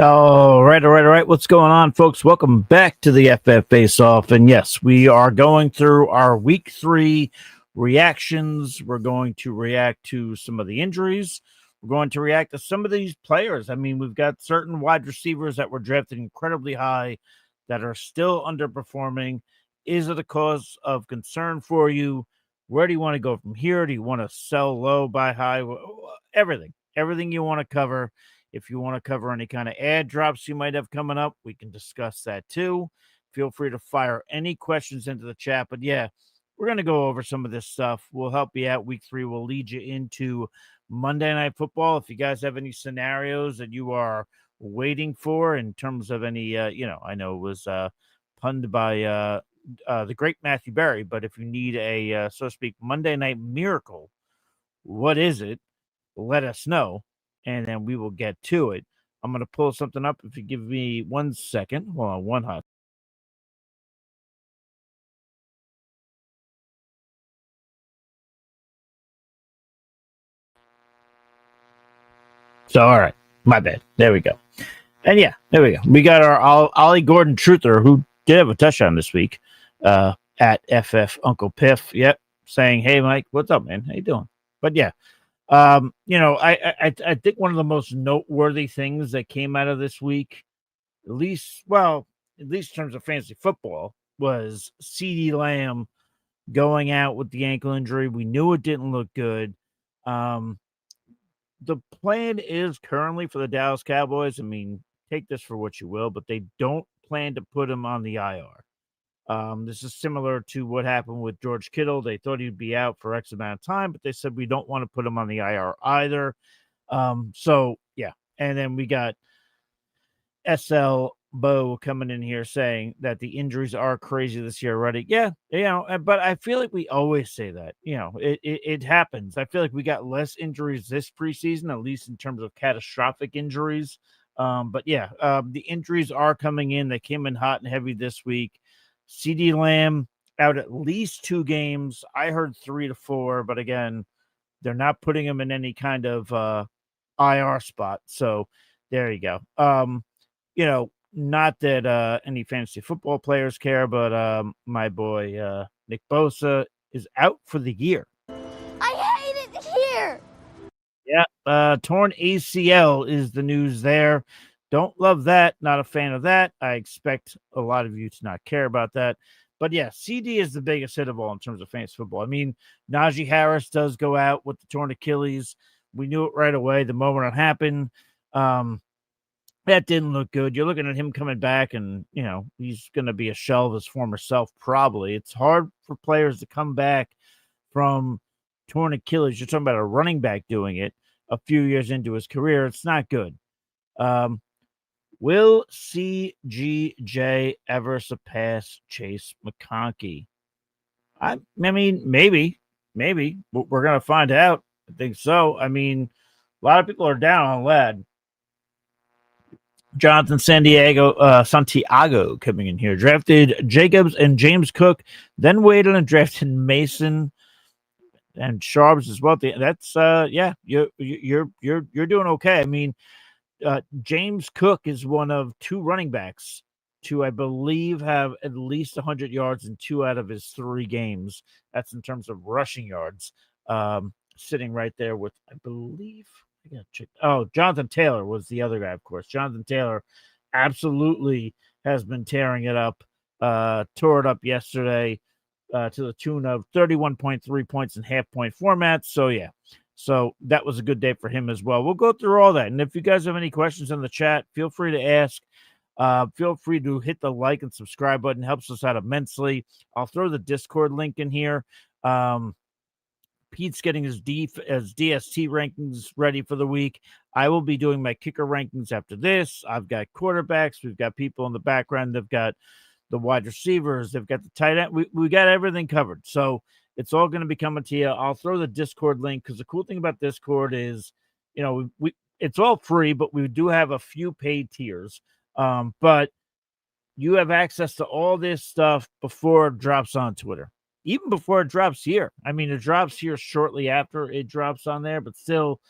All right. What's going on, folks? Welcome back to the FF Face Off. And yes, we are going through our week 3 reactions. We're going to react to some of the injuries. We're going to react to some of these players. I mean, we've got certain wide receivers that were drafted incredibly high that are still underperforming. Is it a cause of concern for you? Where do you want to go from here? Do you want to sell low, buy high? Everything you want to cover. If you want to cover any kind of ad drops you might have coming up, we can discuss that too. Feel free to fire any questions into the chat. But yeah, we're going to go over some of this stuff. We'll help you out. Week 3 will lead you into Monday Night Football. If you guys have any scenarios that you are waiting for in terms of any, I know it was punned by the great Matthew Berry, but if you need a, so to speak, Monday Night Miracle, what is it? Let us know, and then we will get to it. I'm going to pull something up. If you give me 1 second. Hold on, one hot. So, all right. My bad. There we go. And yeah, there we go. We got our Ollie Gordon truther, who did have a touchdown this week, at FF Uncle Piff. Yep. Saying, hey, Mike, what's up, man? How you doing? But yeah, I think one of the most noteworthy things that came out of this week, at least in terms of fantasy football, was CeeDee Lamb going out with the ankle injury. We knew it didn't look good. The plan is currently for the Dallas Cowboys. I mean, take this for what you will, but they don't plan to put him on the IR. This is similar to what happened with George Kittle. They thought he'd be out for X amount of time, but they said we don't want to put him on the IR either. So yeah. And then we got SL Bo coming in here saying that the injuries are crazy this year already. Yeah, but I feel like we always say that. It happens. I feel like we got less injuries this preseason, at least in terms of catastrophic injuries. But yeah, the injuries are coming in. They came in hot and heavy this week. CeeDee Lamb out at least 2 games. I heard 3 to 4, but again, they're not putting him in any kind of IR spot. So there you go. Not that any fantasy football players care, but my boy Nick Bosa is out for the year. I hate it here. Yeah, torn ACL is the news there. Don't love that. Not a fan of that. I expect a lot of you to not care about that. But yeah, CD is the biggest hit of all in terms of fantasy football. I mean, Najee Harris does go out with the torn Achilles. We knew it right away the moment it happened. That didn't look good. You're looking at him coming back, and he's going to be a shell of his former self. Probably it's hard for players to come back from torn Achilles. You're talking about a running back doing it a few years into his career. It's not good. Will CGJ ever surpass Chase McConkey? I mean, maybe. We're going to find out. I think so. I mean, a lot of people are down on Ladd. Jonathan Santiago coming in here. Drafted Jacobs and James Cook, then waited and drafted Mason and Sharps as well. That's you're doing okay. I mean, James Cook is one of 2 running backs to, I believe, have at least 100 yards in 2 out of his 3 games. That's in terms of rushing yards. Sitting right there with, I believe, I gotta check. Oh, Jonathan Taylor was the other guy, of course. Jonathan Taylor absolutely has been tearing it up. Tore it up yesterday to the tune of 31.3 points in half-point formats. So, yeah. So that was a good day for him as well. We'll go through all that. And if you guys have any questions in the chat, feel free to ask. Feel free to hit the like and subscribe button. It helps us out immensely. I'll throw the Discord link in here. Pete's getting his DST rankings ready for the week. I will be doing my kicker rankings after this. I've got quarterbacks. We've got people in the background. They've got the wide receivers. They've got the tight end. We got everything covered. So it's all going to be coming to you. I'll throw the Discord link because the cool thing about Discord is, it's all free, but we do have a few paid tiers. But you have access to all this stuff before it drops on Twitter. Even before it drops here. I mean, it drops here shortly after it drops on there, but still,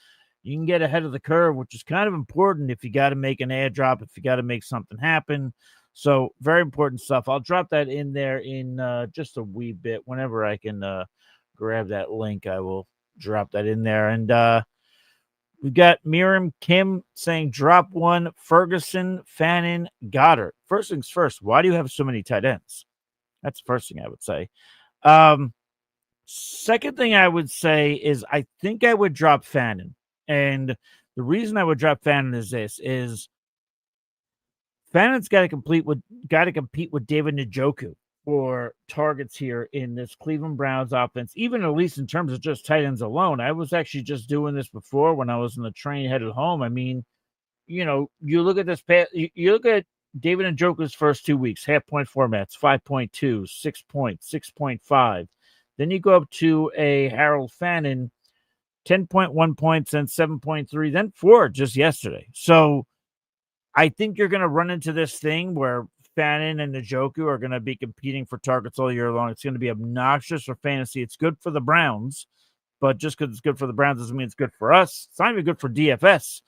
you can get ahead of the curve, which is kind of important if you got to make an airdrop, if you got to make something happen. So very important stuff. I'll drop that in there in just a wee bit. Whenever I can grab that link, I will drop that in there. And we've got Miriam Kim saying drop one, Ferguson, Fannin, Goddard. First things first, why do you have so many tight ends? That's the first thing I would say. Second thing I would say is I think I would drop Fannin. And the reason I would drop Fannin is this is Fannin's got to compete with David Njoku for targets here in this Cleveland Browns offense, even at least in terms of just tight ends alone. I was actually just doing this before when I was in the train headed home. I mean, you look at this you look at David Njoku's first 2 weeks, half point formats, 5.2, 6 points, 6.5. Then you go up to a Harold Fannin, 10.1 points and 7.3, then 4 just yesterday. So I think you're going to run into this thing where Fannin and Njoku are going to be competing for targets all year long. It's going to be obnoxious for fantasy. It's good for the Browns, but just because it's good for the Browns doesn't mean it's good for us. It's not even good for DFS.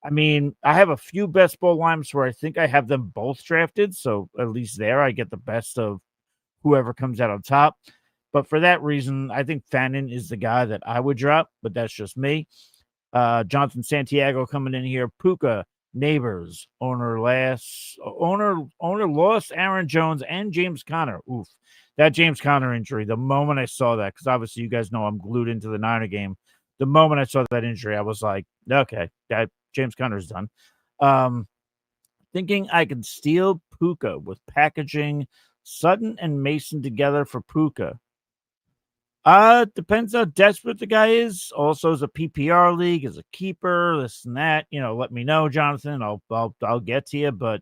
I mean, I have a few best ball lineups where I think I have them both drafted. So at least there I get the best of whoever comes out on top. But for that reason, I think Fannin is the guy that I would drop, but that's just me. Jonathan Santiago coming in here. Puka, Neighbors, owner lost Aaron Jones and James Conner. Oof. That James Conner injury, the moment I saw that, because obviously you guys know I'm glued into the Niner game. The moment I saw that injury, I was like, okay, that James Conner's done. Thinking I could steal Puka with packaging Sutton and Mason together for Puka. Depends how desperate the guy is. Also, as a PPR league, as a keeper, this and that. Let me know, Jonathan. I'll get to you. But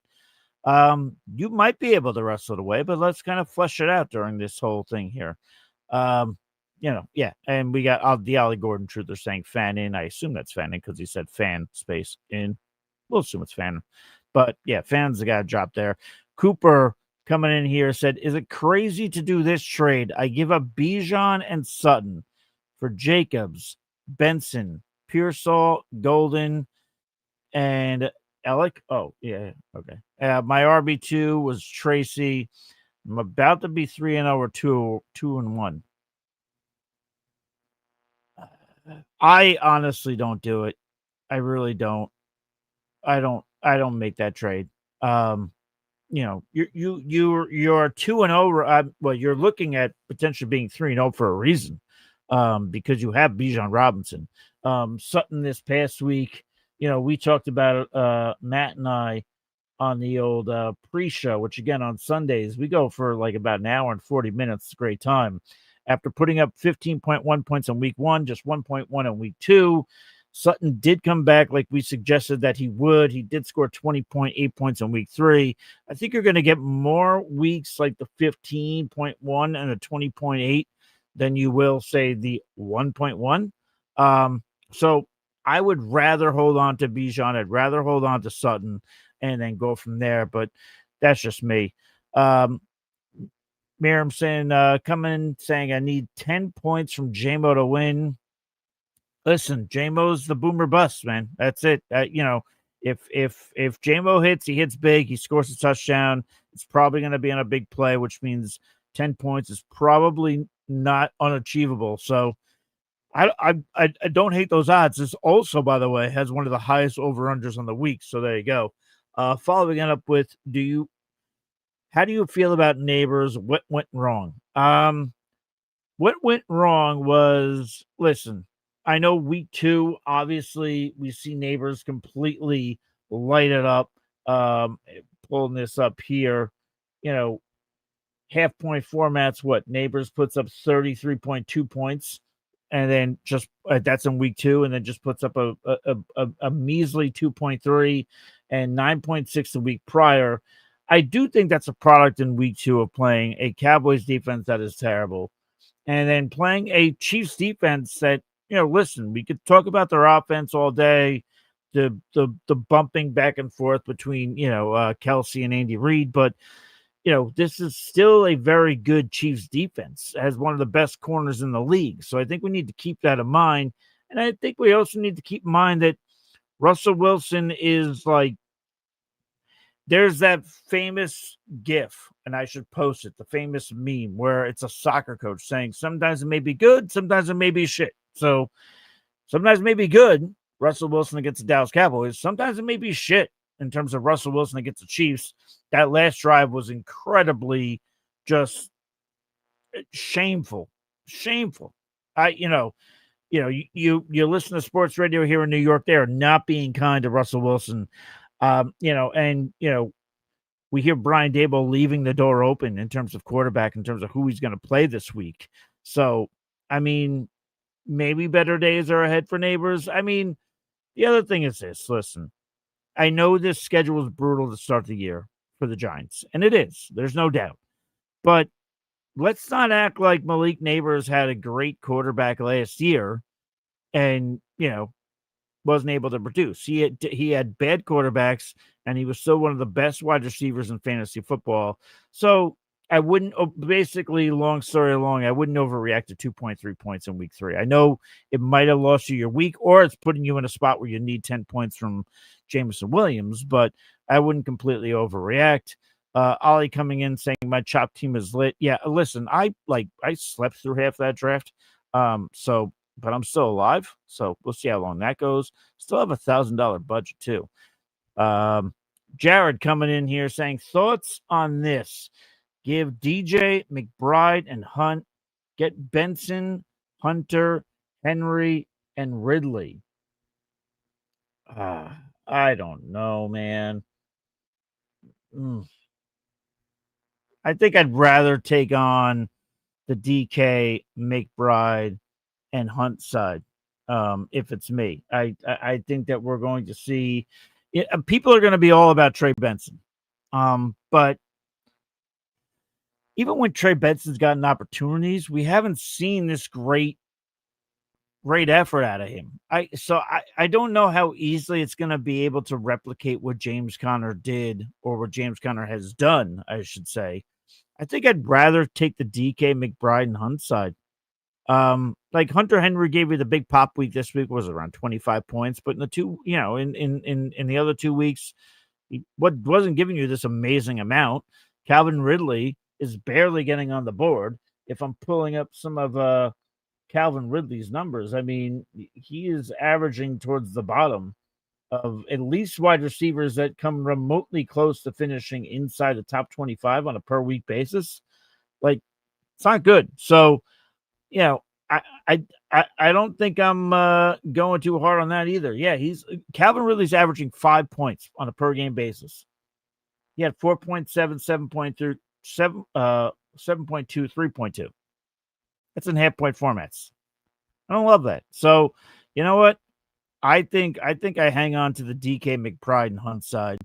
you might be able to wrestle it away. But let's kind of flesh it out during this whole thing here. Yeah. And we got the Ollie Gordon truther saying fan in. I assume that's fan in because he said fan space in. We'll assume it's fan. But yeah, fans the guy dropped there. Cooper coming in here said, is it crazy to do this trade? I give up Bijan and Sutton for Jacobs, Benson, Pearsall, Golden, and Alec. Oh, yeah. Okay. My RB2 was Tracy. I'm about to be 3-0 or 2-1. I honestly don't do it. I really don't. I don't make that trade. You're 2-0. Well, you're looking at potentially being 3-0 for a reason, because you have Bijan Robinson. Sutton this past week, we talked about Matt and I on the old pre-show, which again on Sundays we go for like about an hour and 40 minutes. It's a great time. After putting up 15.1 points on week 1, just 1.1 on week 2. Sutton did come back like we suggested that he would. He did score 20.8 points on week 3. I think you're going to get more weeks like the 15.1 and the 20.8 than you will, say, the 1.1. So I would rather hold on to Bijan. I'd rather hold on to Sutton and then go from there. But that's just me. Miriam saying, saying I need 10 points from JMO to win. Listen, JMO's the boomer bust, man. That's it. If JMO hits, he hits big. He scores a touchdown. It's probably going to be on a big play, which means 10 points is probably not unachievable. So I don't hate those odds. This also, by the way, has one of the highest over-unders on the week. So there you go. Following it up with, how do you feel about Neighbors? What went wrong? What went wrong was, listen, I know week 2, obviously, we see Neighbors completely light it up. Pulling this up here, half point formats, what Neighbors puts up 33.2 points, and then just that's in week 2, and then just puts up a measly 2.3 and 9.6 the week prior. I do think that's a product in week 2 of playing a Cowboys defense that is terrible, and then playing a Chiefs defense that, listen, we could talk about their offense all day, the bumping back and forth between, Kelsey and Andy Reid, but, this is still a very good Chiefs defense, has one of the best corners in the league. So I think we need to keep that in mind. And I think we also need to keep in mind that Russell Wilson is like, there's that famous GIF, and I should post it, the famous meme where it's a soccer coach saying sometimes it may be good, sometimes it may be shit. So sometimes it may be good, Russell Wilson against the Dallas Cowboys. Sometimes it may be shit in terms of Russell Wilson against the Chiefs. That last drive was incredibly just shameful. Shameful. You listen to sports radio here in New York, they are not being kind to Russell Wilson. We hear Brian Daboll leaving the door open in terms of quarterback, in terms of who he's going to play this week. So, I mean, maybe better days are ahead for Neighbors. I mean, the other thing is this. Listen, I know this schedule is brutal to start the year for the Giants, and it is. There's no doubt. But let's not act like Malik Neighbors had a great quarterback last year and, wasn't able to produce. He had bad quarterbacks, and he was still one of the best wide receivers in fantasy football. So I wouldn't, basically, long story long, I wouldn't overreact to 2.3 points in week 3. I know it might have lost you your week, or it's putting you in a spot where you need 10 points from Jameson Williams, but I wouldn't completely overreact. Ollie coming in saying my chop team is lit. Yeah, listen, I slept through half that draft. But I'm still alive, so we'll see how long that goes. Still have $1,000 budget too. Jared coming in here saying thoughts on this: give DJ, McBride, and Hunt, get Benson, Hunter, Henry, and Ridley. I don't know, man. I think I'd rather take on the DK, McBride, and Hunt side. If it's me, I think that we're going to see people are going to be all about Trey Benson. But even when Trey Benson's gotten opportunities, we haven't seen this great effort out of him. I don't know how easily it's going to be able to replicate what James Conner did, or what James Conner has done, I should say. I think I'd rather take the DK, McBride, and Hunt side. Like Hunter Henry gave you the big pop week this week, was around 25 points, but in the two, in the other 2 weeks, he wasn't giving you this amazing amount. Calvin Ridley is barely getting on the board. If I'm pulling up some of Calvin Ridley's numbers, I mean, he is averaging towards the bottom of at least wide receivers that come remotely close to finishing inside the top 25 on a per week basis. Like, it's not good. So, I don't think I'm going too hard on that either. Yeah, Calvin Ridley's averaging 5 points on a per game basis. He had 4.7, 7.3, 7.2, 3.2. That's in half point formats. I don't love that. So, you know what? I think I hang on to the DK, McBride, and Hunt side.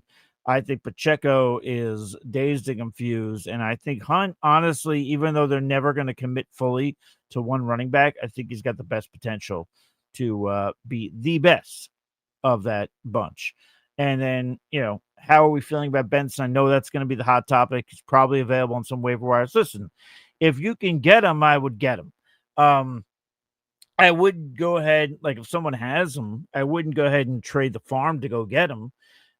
I think Pacheco is dazed and confused. And I think Hunt, honestly, even though they're never going to commit fully to one running back, I think he's got the best potential to be the best of that bunch. And then, how are we feeling about Benson? I know that's going to be the hot topic. He's probably available on some waiver wires. Listen, if you can get him, I would get him. I would go ahead, like if someone has him, I wouldn't go ahead and trade the farm to go get him.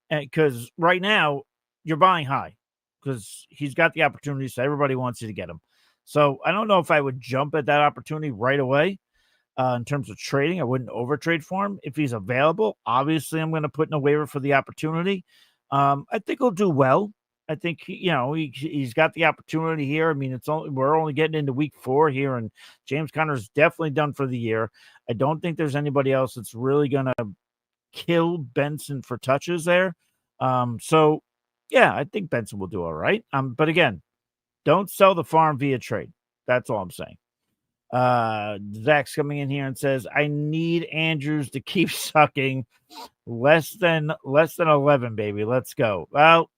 Because right now you're buying high because he's got the opportunity. So everybody wants you to get him. So I don't know if I would jump at that opportunity right away in terms of trading. I wouldn't overtrade for him if he's available. Obviously, I'm going to put in a waiver for the opportunity. I think he'll do well. I think he's got the opportunity here. I mean, we're only getting into week 4 here, and James Conner's definitely done for the year. I don't think there's anybody else that's really going to kill Benson for touches there. So yeah, I think Benson will do all right. But again, don't sell the farm via trade. That's all I'm saying. Zach's coming in here and says, I need Andrews to keep sucking less than 11, baby. Let's go. Well,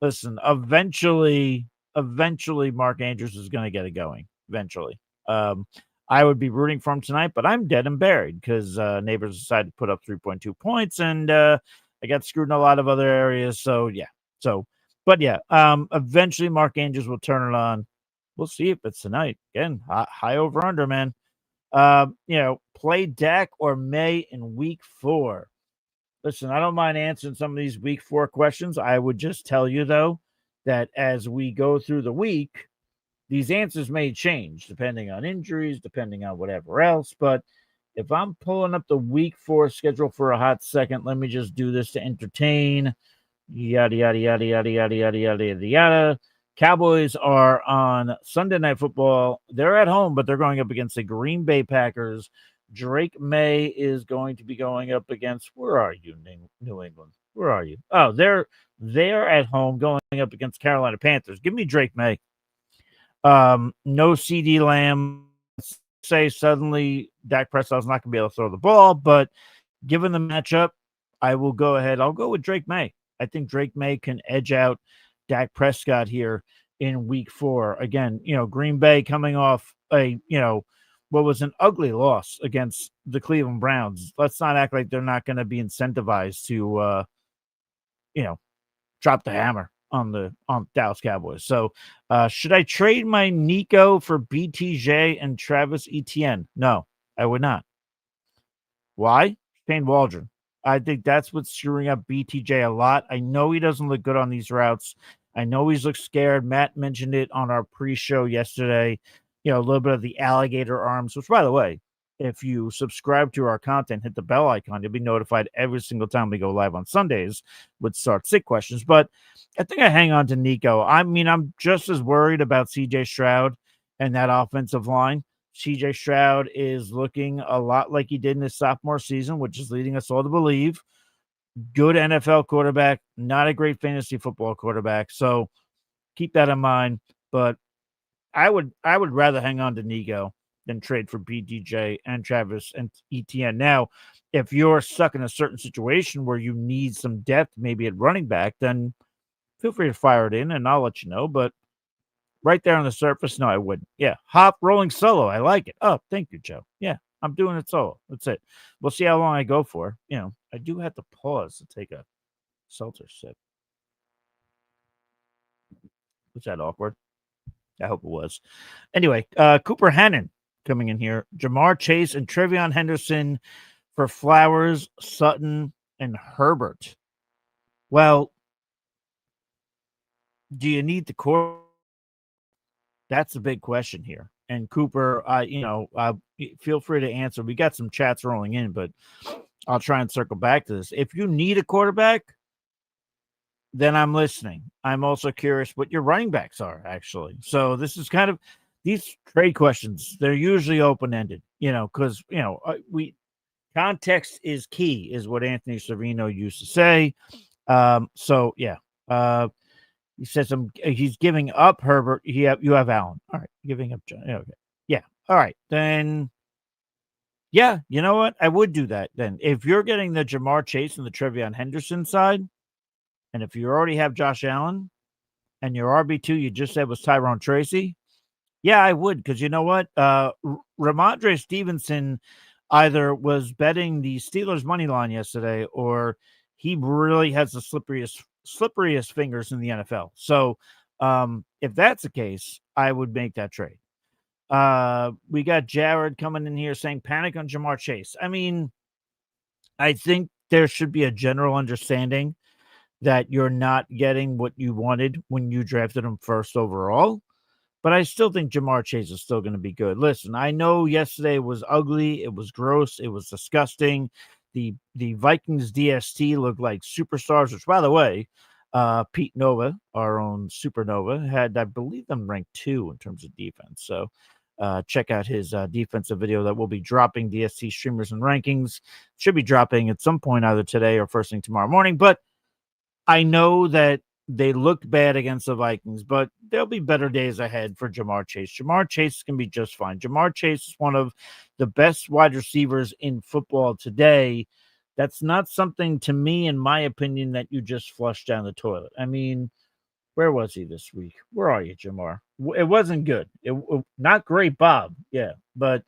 listen, eventually Mark Andrews is going to get it going eventually. I would be rooting for him tonight, but I'm dead and buried because Neighbors decided to put up 3.2 points, and I got screwed in a lot of other areas. So yeah. Eventually Mark Andrews will turn it on. We'll see if it's tonight. Again, high over under, man. Play Dak or May in week 4. Listen, I don't mind answering some of these week 4 questions. I would just tell you, though, that as we go through the week, these answers may change depending on injuries, depending on whatever else. But if I'm pulling up the week 4 schedule for a hot second, let me just do this to entertain. Yada, yada, yada, yada, yada, yada, yada, yada, yada. Cowboys are on Sunday Night Football. They're at home, but they're going up against the Green Bay Packers. Drake May is going to be going up against, where are you, New England? Where are you? Oh, they're at home going up against Carolina Panthers. Give me Drake May. No CD Lamb. Say suddenly Dak Prescott's not going to be able to throw the ball, but given the matchup, I will go ahead. I'll go with Drake May. I think Drake May can edge out Dak Prescott here in week 4. Again, Green Bay coming off what was an ugly loss against the Cleveland Browns. Let's not act like they're not going to be incentivized to, drop the hammer on Dallas Cowboys. So, should I trade my Nico for BTJ and Travis Etienne? No, I would not. Why? Shane Waldron. I think that's what's screwing up BTJ a lot. I know he doesn't look good on these routes. I know he's looked scared. Matt mentioned it on our pre-show yesterday. A little bit of the alligator arms, which, by the way, if you subscribe to our content, hit the bell icon, you'll be notified every single time we go live on Sundays with Start Sick questions. But I think I hang on to Nico. I mean, I'm just as worried about CJ Stroud and that offensive line. CJ Stroud is looking a lot like he did in his sophomore season, which is leading us all to believe. Good NFL quarterback, not a great fantasy football quarterback. So keep that in mind. But I would rather hang on to Nico than trade for BTJ and Travis and Etienne. Now, if you're stuck in a certain situation where you need some depth, maybe at running back, then feel free to fire it in and I'll let you know. But right there on the surface, no, I wouldn't. Yeah, hop rolling solo. I like it. Oh, thank you, Joe. Yeah, I'm doing it solo. That's it. We'll see how long I go for. I do have to pause to take a seltzer sip. Was that awkward? I hope it was. Anyway, Cooper Hannon coming in here. Jamar Chase and Trevion Henderson for Flowers, Sutton, and Herbert. Well, do you need the core? That's the big question here. And Cooper, feel free to answer. We got some chats rolling in, but I'll try and circle back to this. If you need a quarterback, then I'm listening. I'm also curious what your running backs are, actually. So this is kind of these trade questions. They're usually open-ended, because, context is key, is what Anthony Servino used to say. So, yeah. He says he's giving up Herbert. You have Allen. All right. Giving up John. Okay. Yeah. All right. Then, yeah, you know what? I would do that then. If you're getting the Jamar Chase and the Trevion Henderson side, and if you already have Josh Allen and your RB2 you just said was Tyrone Tracy, yeah, I would, because you know what? Ramondre Stevenson either was betting the Steelers money line yesterday, or he really has the slipperiest fingers in the NFL. So if that's the case, I would make that trade. We got Jared coming in here saying panic on Jamar Chase. I mean, I think there should be a general understanding that you're not getting what you wanted when you drafted him first overall. But I still think Jamar Chase is still going to be good. Listen, I know yesterday was ugly. It was gross. It was disgusting. The Vikings DST looked like superstars, which, by the way, Pete Nova, our own Supernova, had, I believe, them ranked 2 in terms of defense. So check out his defensive video that will be dropping DST streamers and rankings. Should be dropping at some point either today or first thing tomorrow morning. But I know that they looked bad against the Vikings, but there'll be better days ahead for Jamar Chase. Jamar Chase can be just fine. Jamar Chase is one of the best wide receivers in football today. That's not something, to me, in my opinion, that you just flush down the toilet. I mean, where was he this week? Where are you, Jamar? It wasn't good. Not great, Bob. Yeah, but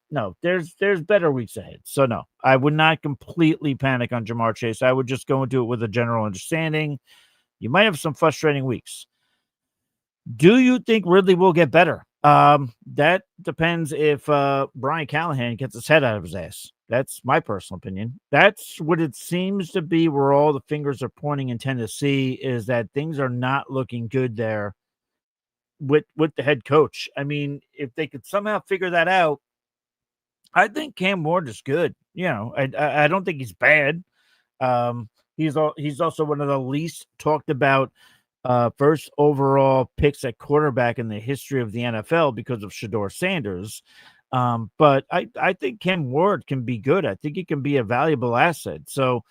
no, there's better weeks ahead. So no, I would not completely panic on Jamar Chase. I would just go into it with a general understanding. You might have some frustrating weeks. Do you think Ridley will get better? That depends if Brian Callahan gets his head out of his ass. That's my personal opinion. That's what it seems to be where all the fingers are pointing in Tennessee, is that things are not looking good there with the head coach. I mean, if they could somehow figure that out, I think Cam Ward is good. I don't think he's bad. Um, he's also one of the least talked about first overall picks at quarterback in the history of the NFL because of Shador Sanders. But I think Cam Ward can be good. I think he can be a valuable asset. So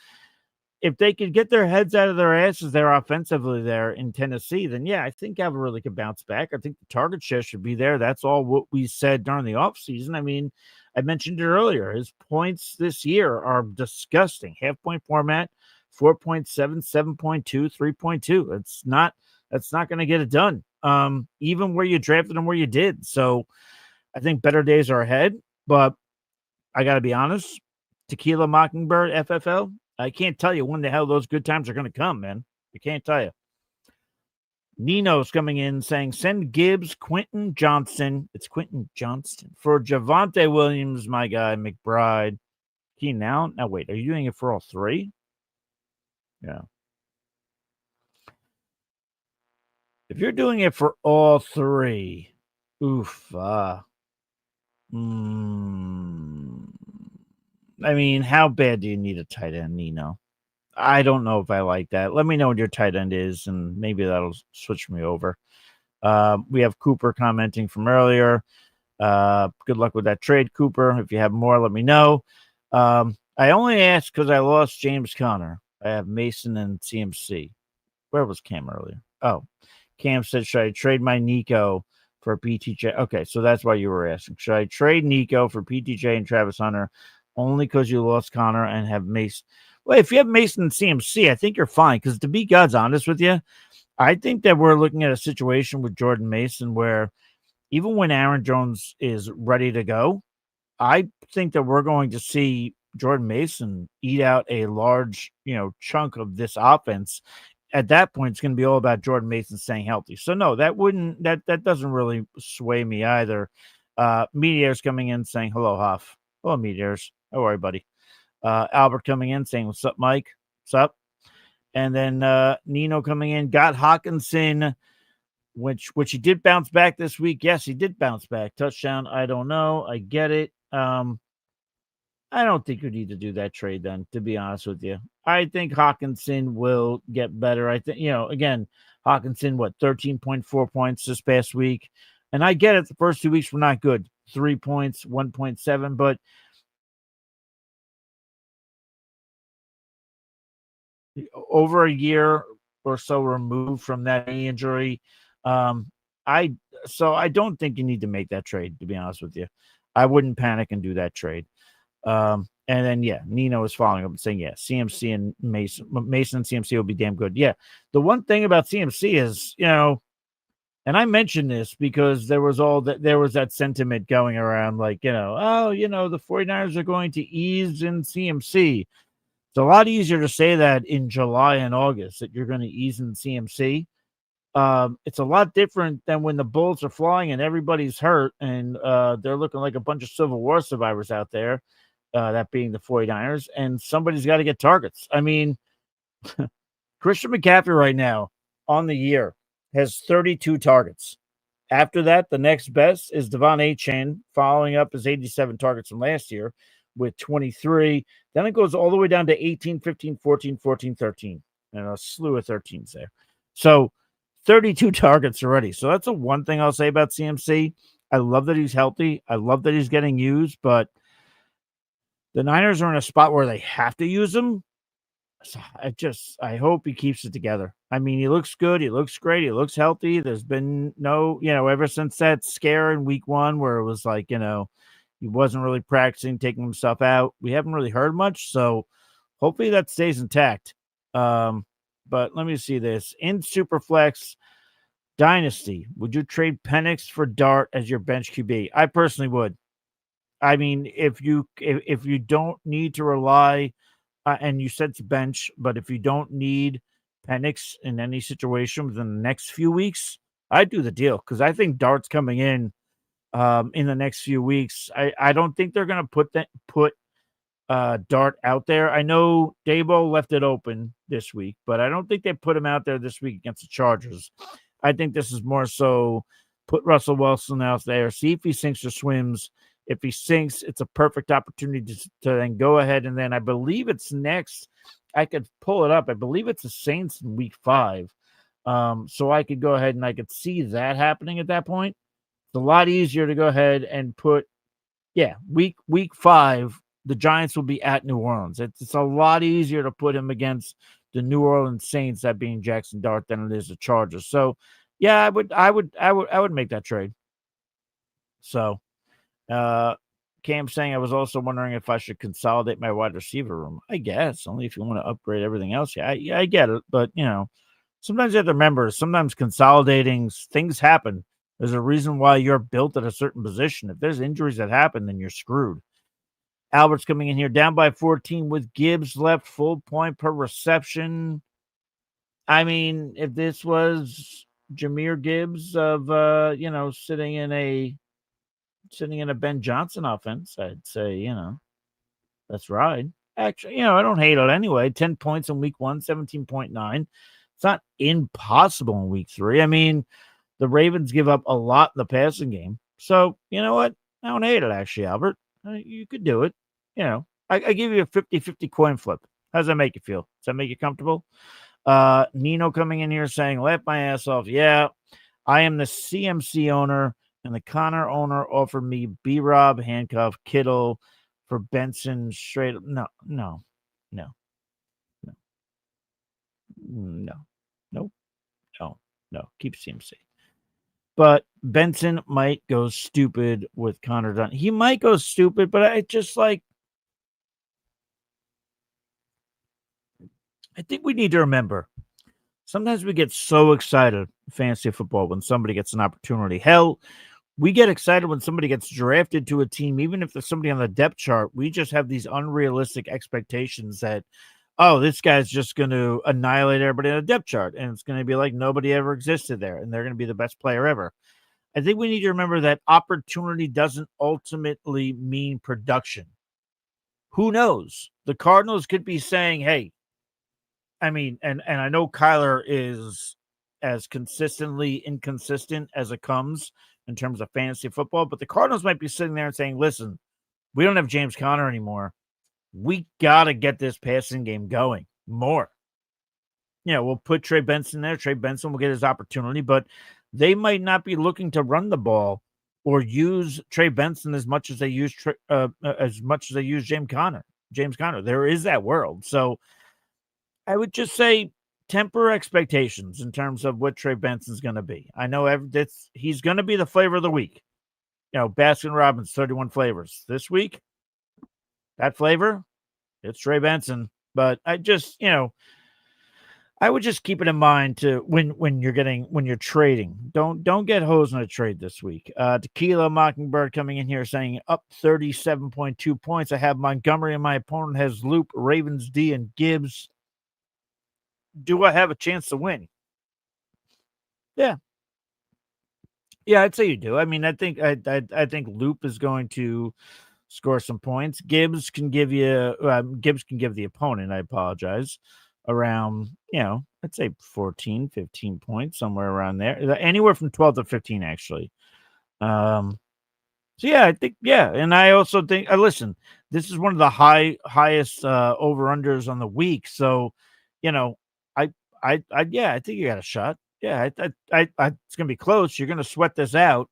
if they could get their heads out of their asses there offensively there in Tennessee, then yeah, I think Cavalry could bounce back. I think the target share should be there. That's all what we said during the offseason. I mean, I mentioned it earlier. His points this year are disgusting. Half point format, 4.7, 7.2, 3.2. That's not going to get it done. Even where you drafted him where you did. So I think better days are ahead, but I got to be honest. Tequila Mockingbird FFL. I can't tell you when the hell those good times are going to come, man. I can't tell you. Nino's coming in saying, send Gibbs, Quentin Johnston. It's Quentin Johnston for Javonte Williams, my guy, McBride. Keenan Allen. Now, wait, are you doing it for all three? Yeah. If you're doing it for all three, oof. I mean, how bad do you need a tight end, Nino? I don't know if I like that. Let me know what your tight end is, and maybe that'll switch me over. We have Cooper commenting from earlier. Good luck with that trade, Cooper. If you have more, let me know. I only asked because I lost James Conner. I have Mason and CMC. Where was Cam earlier? Oh, Cam said, should I trade my Nico for PTJ? Okay, so that's why you were asking. Should I trade Nico for PTJ and Travis Hunter only because you lost Connor and have Mason? Well, if you have Mason and CMC, I think you're fine. Because to be God's honest with you, I think that we're looking at a situation with Jordan Mason where even when Aaron Jones is ready to go, I think that we're going to see Jordan Mason eat out a large, chunk of this offense. At that point, it's going to be all about Jordan Mason staying healthy. So no, that doesn't really sway me either. Meteor's coming in saying hello, Huff. Hello, Meteors. How are you, buddy? Albert coming in saying, what's up, Mike? What's up? And then Nino coming in, got Hawkinson, which he did bounce back this week. Yes, he did bounce back. Touchdown. I don't know. I get it. I don't think you need to do that trade then, to be honest with you. I think Hawkinson will get better. I think, again, Hawkinson, 13.4 points this past week. And I get it. The first 2 weeks were not good. 3 points, 1.7, but over a year or so removed from that injury. I don't think you need to make that trade, to be honest with you. I wouldn't panic and do that trade. And then, Nino is following up and saying, CMC and Mason and CMC will be damn good. Yeah. The one thing about CMC is, and I mentioned this because there was that sentiment going around like, the 49ers are going to ease in CMC. It's a lot easier to say that in July and August that you're going to ease in CMC. It's a lot different than when the bullets are flying and everybody's hurt and they're looking like a bunch of Civil War survivors out there, that being the 49ers, and somebody's got to get targets. I mean, Christian McCaffrey right now on the year has 32 targets. After that, the next best is Devon Achane, following up his 87 targets from last year with 23. Then it goes all the way down to 18, 15, 14, 14, 13, and a slew of 13s there. So 32 targets already. So that's the one thing I'll say about CMC. I love that he's healthy. I love that he's getting used, but the Niners are in a spot where they have to use him. So I hope he keeps it together. I mean, he looks good. He looks great. He looks healthy. There's been no, ever since that scare in week 1 where it was like, he wasn't really practicing, taking himself out. We haven't really heard much. So hopefully that stays intact. But let me see this. In Superflex Dynasty, would you trade Penix for Dart as your bench QB? I personally would. I mean, if you don't need to rely, and you said to bench, but if you don't need Penix in any situation within the next few weeks, I'd do the deal because I think Dart's coming in in the next few weeks. I don't think they're going to put Dart out there. I know Dabo left it open this week, but I don't think they put him out there this week against the Chargers. I think this is more so put Russell Wilson out there, see if he sinks or swims. If he sinks, it's a perfect opportunity to then go ahead, and then I believe it's next. I could pull it up. I believe it's the Saints in week 5. So I could go ahead and I could see that happening at that point. It's a lot easier to go ahead and put, week 5, the Giants will be at New Orleans. It's a lot easier to put him against the New Orleans Saints, that being Jackson Dart, than it is the Chargers. So, yeah, I would make that trade. So, Cam saying, I was also wondering if I should consolidate my wide receiver room. I guess only if you want to upgrade everything else. Yeah, I get it, but sometimes you have to remember. Sometimes consolidating things happen. There's a reason why you're built at a certain position. If there's injuries that happen, then you're screwed. Albert's coming in here down by 14 with Gibbs left, full point per reception. I mean, if this was Jahmyr Gibbs of sitting in a Ben Johnson offense, I'd say, that's right. Actually, I don't hate it anyway. 10 points in week 1, 17.9. It's not impossible in week 3. I mean, the Ravens give up a lot in the passing game. So, you know what? I don't hate it, actually, Albert. You could do it. I give you a 50-50 coin flip. How does that make you feel? Does that make you comfortable? Nino coming in here saying, laugh my ass off. Yeah, I am the CMC owner, and the Connor owner offered me B-Rob, handcuff, Kittle for Benson straight up. No. Keep CMC. But Benson might go stupid with Connor Dunn. He might go stupid, but I think we need to remember, sometimes we get so excited in fantasy football when somebody gets an opportunity. Hell, we get excited when somebody gets drafted to a team, even if there's somebody on the depth chart. We just have these unrealistic expectations that, this guy's just going to annihilate everybody on the depth chart, and it's going to be like nobody ever existed there, and they're going to be the best player ever. I think we need to remember that opportunity doesn't ultimately mean production. Who knows? The Cardinals could be saying, hey, I mean, and I know Kyler is as consistently inconsistent as it comes in terms of fantasy football, but the Cardinals might be sitting there and saying, listen, we don't have James Conner anymore. We got to get this passing game going more. We'll put Trey Benson there. Trey Benson will get his opportunity, but they might not be looking to run the ball or use Trey Benson as much as they use James Conner. There is that world. So I would just say temper expectations in terms of what Trey Benson's going to be. I know he's going to be the flavor of the week. Baskin Robbins, 31 flavors. This week, that flavor, it's Trey Benson. But I just, I would just keep it in mind to when you're trading. Don't get hosed in a trade this week. Tequila Mockingbird coming in here saying up 37.2 points. I have Montgomery and my opponent has Loop, Ravens, D, and Gibbs. Do I have a chance to win? Yeah, I'd say you do. I mean, I think Loop is going to score some points. Gibbs can give the opponent, I apologize, around, I'd say 14, 15 points, somewhere around there. Anywhere from 12 to 15, actually. So yeah, I think, and I also think, listen, this is one of the highest over-unders on the week. So, I think you got a shot. Yeah, it's gonna be close. You're gonna sweat this out.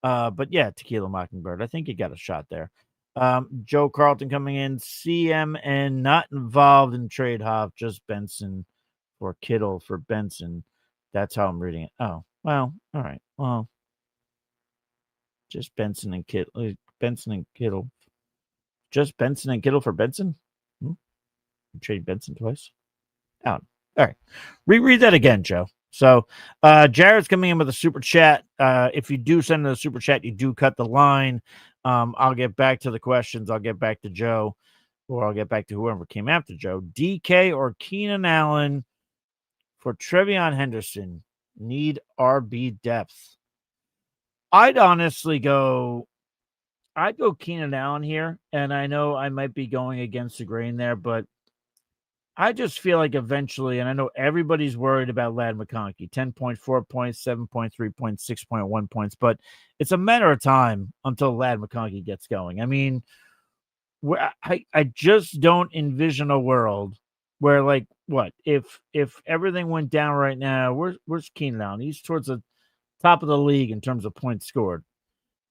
But yeah, Tequila Mockingbird. I think you got a shot there. Joe Carlton coming in. CMN not involved in trade Hoff, just Benson for Kittle for Benson. That's how I'm reading it. Oh, well, all right. Well, just Benson and Kittle. Benson and Kittle. Just Benson and Kittle for Benson? Trade Benson twice? Oh, all right. Reread that again, Joe. So Jared's coming in with a super chat. If you do send in a super chat, you do cut the line. I'll get back to the questions. I'll get back to Joe, or I'll get back to whoever came after Joe. DK or Keenan Allen for Trevion Henderson need RB depth. I'd honestly go. I'd go Keenan Allen here, and I know I might be going against the grain there, but I just feel like eventually, and I know everybody's worried about Lad McConkey, 10.4 points, 7.3 points, 6.1 points, but it's a matter of time until Lad McConkey gets going. I mean, I just don't envision a world where, like, what if everything went down right now? Where's Keenan Allen? He's towards the top of the league in terms of points scored.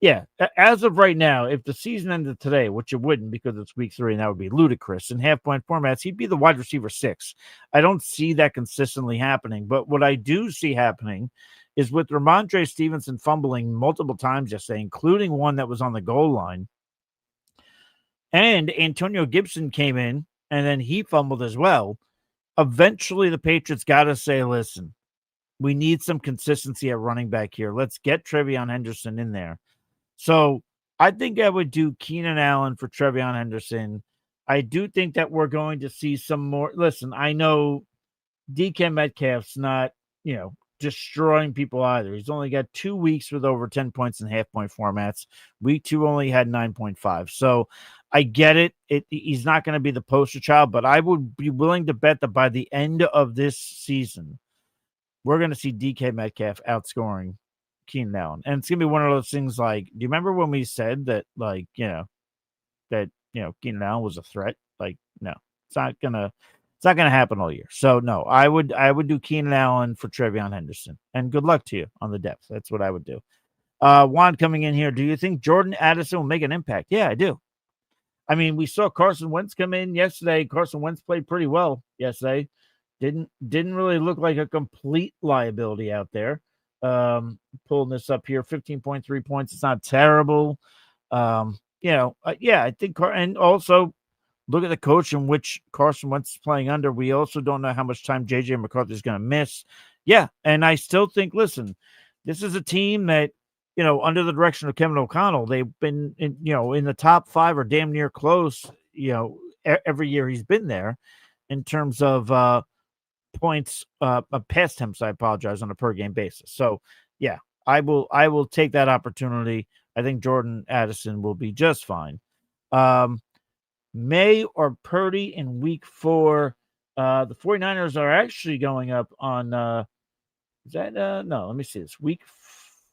Yeah, as of right now, if the season ended today, which it wouldn't because it's week 3, and that would be ludicrous in half-point formats, he'd be the wide receiver 6. I don't see that consistently happening, but what I do see happening is with Ramondre Stevenson fumbling multiple times yesterday, including one that was on the goal line, and Antonio Gibson came in, and then he fumbled as well. Eventually, the Patriots got to say, listen, we need some consistency at running back here. Let's get Trevion Henderson in there. So I think I would do Keenan Allen for Trevion Henderson. I do think that we're going to see some more. Listen, I know DK Metcalf's not, destroying people either. He's only got 2 weeks with over 10 points in half-point formats. Week 2 only had 9.5. So I get it. He's not going to be the poster child, but I would be willing to bet that by the end of this season, we're going to see DK Metcalf outscoring Keenan Allen. And it's going to be one of those things like, do you remember when we said that, like, Keenan Allen was a threat? Like, no, it's not going to happen all year. So no, I would do Keenan Allen for Trevion Henderson, and good luck to you on the depth. That's what I would do. Juan coming in here. Do you think Jordan Addison will make an impact? Yeah, I do. I mean, we saw Carson Wentz come in yesterday. Carson Wentz played pretty well yesterday. Didn't really look like a complete liability out there. Pulling this up here, 15.3 points. It's not terrible. Yeah, I think, and also look at the coach in which Carson Wentz is playing under. We also don't know how much time JJ McCarthy is going to miss. Yeah, and I still think, listen, this is a team that, under the direction of Kevin O'Connell, they've been in the top 5 or damn near close, every year he's been there in terms of points, pass attempts, I apologize, on a per game basis. So yeah, I will take that opportunity. I think Jordan Addison will be just fine. May or Purdy in week 4. The 49ers are actually going up on is that no, let me see this.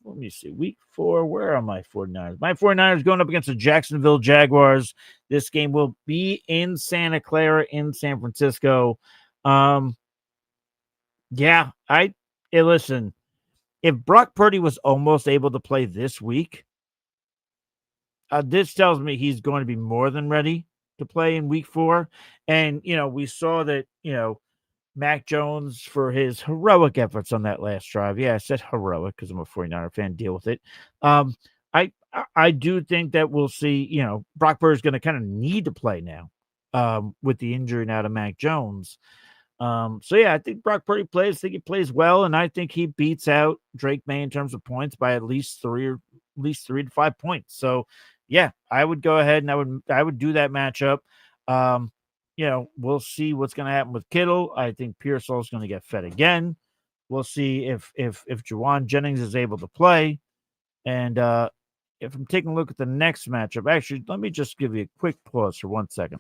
Let me see. Week 4. Where are my 49ers? My 49ers going up against the Jacksonville Jaguars. This game will be in Santa Clara in San Francisco. Yeah, listen, if Brock Purdy was almost able to play this week, this tells me he's going to be more than ready to play in week 4. And, we saw that, Mac Jones, for his heroic efforts on that last drive. Yeah, I said heroic because I'm a 49er fan. Deal with it. I do think that we'll see, Brock Purdy's going to kind of need to play now with the injury now to Mac Jones. So yeah, I think Brock Purdy plays. I think he plays well, and I think he beats out Drake May in terms of points by at least 3 to 5 points. So yeah, I would go ahead and I would do that matchup. We'll see what's going to happen with Kittle. I think Pearsall is going to get fed again. We'll see if Juwan Jennings is able to play. And if I'm taking a look at the next matchup, actually, let me just give you a quick pause for 1 second.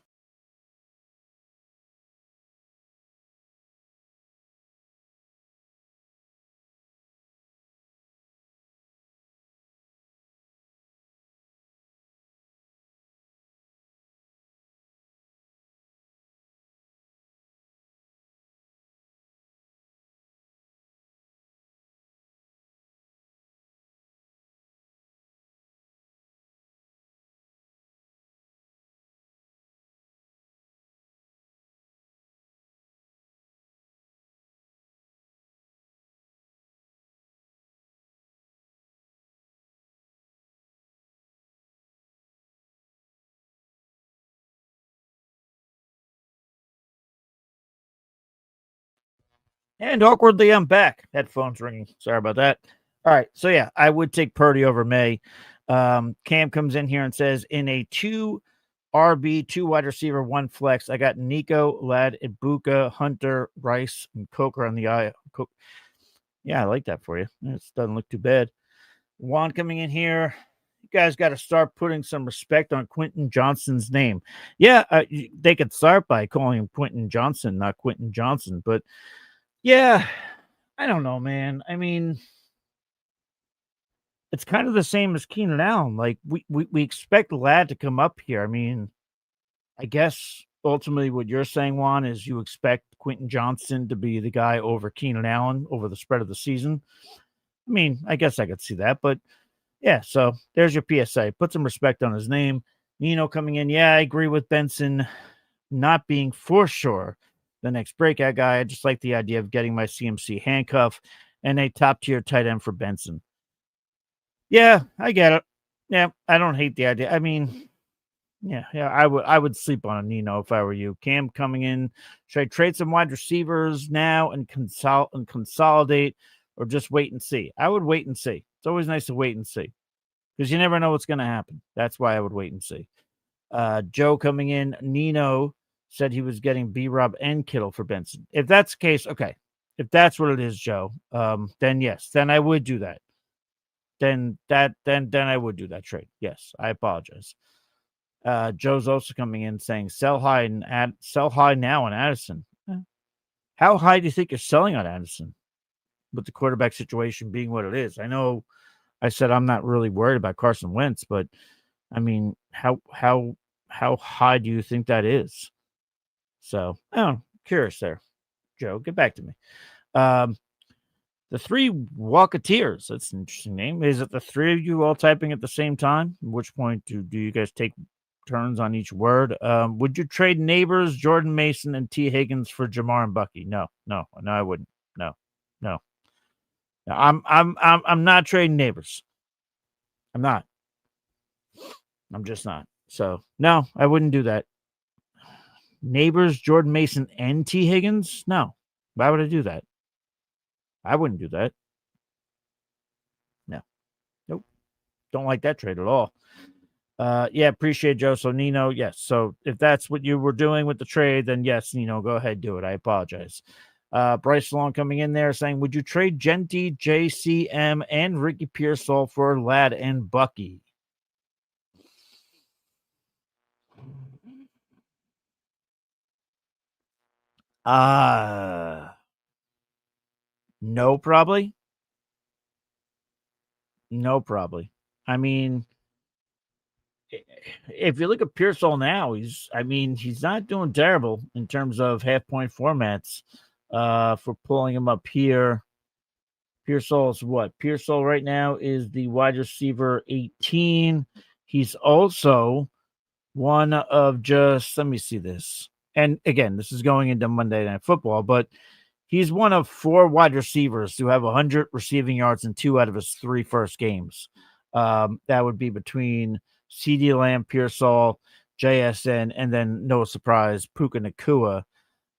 And awkwardly, I'm back. Headphones ringing. Sorry about that. All right. So, yeah, I would take Purdy over May. Cam comes in here and says, in a 2 RB, 2 wide receiver, 1 flex, I got Nico, Lad, Ibuka, Hunter, Rice, and Coker on the eye. Yeah, I like that for you. It doesn't look too bad. Juan coming in here. You guys got to start putting some respect on Quentin Johnston's name. Yeah, they could start by calling him Quentin Johnson, not Quentin Johnson. But yeah, I don't know, man. I mean, it's kind of the same as Keenan Allen. Like we expect Lad to come up here. I mean, I guess ultimately what you're saying, Juan, is you expect Quentin Johnston to be the guy over Keenan Allen over the spread of the season. I mean, I guess I could see that, but yeah, so there's your PSA. Put some respect on his name. Nino coming in. Yeah, I agree with Benson not being for sure the next breakout guy. I just like the idea of getting my CMC handcuff and a top tier tight end for Benson. Yeah, I get it. Yeah, I don't hate the idea. I mean, yeah, I would sleep on a Nino if I were you. Cam coming in. Should I trade some wide receivers now and consolidate, or just wait and see? I would wait and see. It's always nice to wait and see because you never know what's going to happen. That's why I would wait and see. Joe coming in. Nino said he was getting B-Rob and Kittle for Benson. If that's the case, okay. If that's what it is, Joe, then yes, then I would do that. Then I would do that trade. Yes, I apologize. Joe's also coming in saying sell high now on Addison. How high do you think you're selling on Addison with the quarterback situation being what it is? I know I said I'm not really worried about Carson Wentz, but I mean, how high do you think that is? So, curious there. Joe, get back to me. The three Walketeers. That's an interesting name. Is it the three of you all typing at the same time? At which point do you guys take turns on each word? Would you trade Neighbors, Jordan Mason, and T. Higgins for Jamar and Bucky? No, I wouldn't. No. I'm not trading Neighbors. I'm not. I'm just not. So no, I wouldn't do that. Neighbors, Jordan Mason, and T. Higgins? No. Why would I do that? I wouldn't do that. No. Nope. Don't like that trade at all. Yeah, appreciate Joe. So Nino, yes. So if that's what you were doing with the trade, then yes, Nino, go ahead, do it. I apologize. Bryce Long coming in there saying, would you trade Genty, JCM, and Ricky Pearsall for Ladd and Bucky? No, probably. No, probably. I mean, if you look at Pearsall now, he's not doing terrible in terms of half point formats. For pulling him up here. Pearsall's what? Pearsall right now is the wide receiver 18. He's also one of just, let me see this. And again, this is going into Monday Night Football, but he's one of 4 wide receivers who have 100 receiving yards in 2 out of his 3 first games. That would be between CeeDee Lamb, Pearsall, JSN, and then, no surprise, Puka Nacua.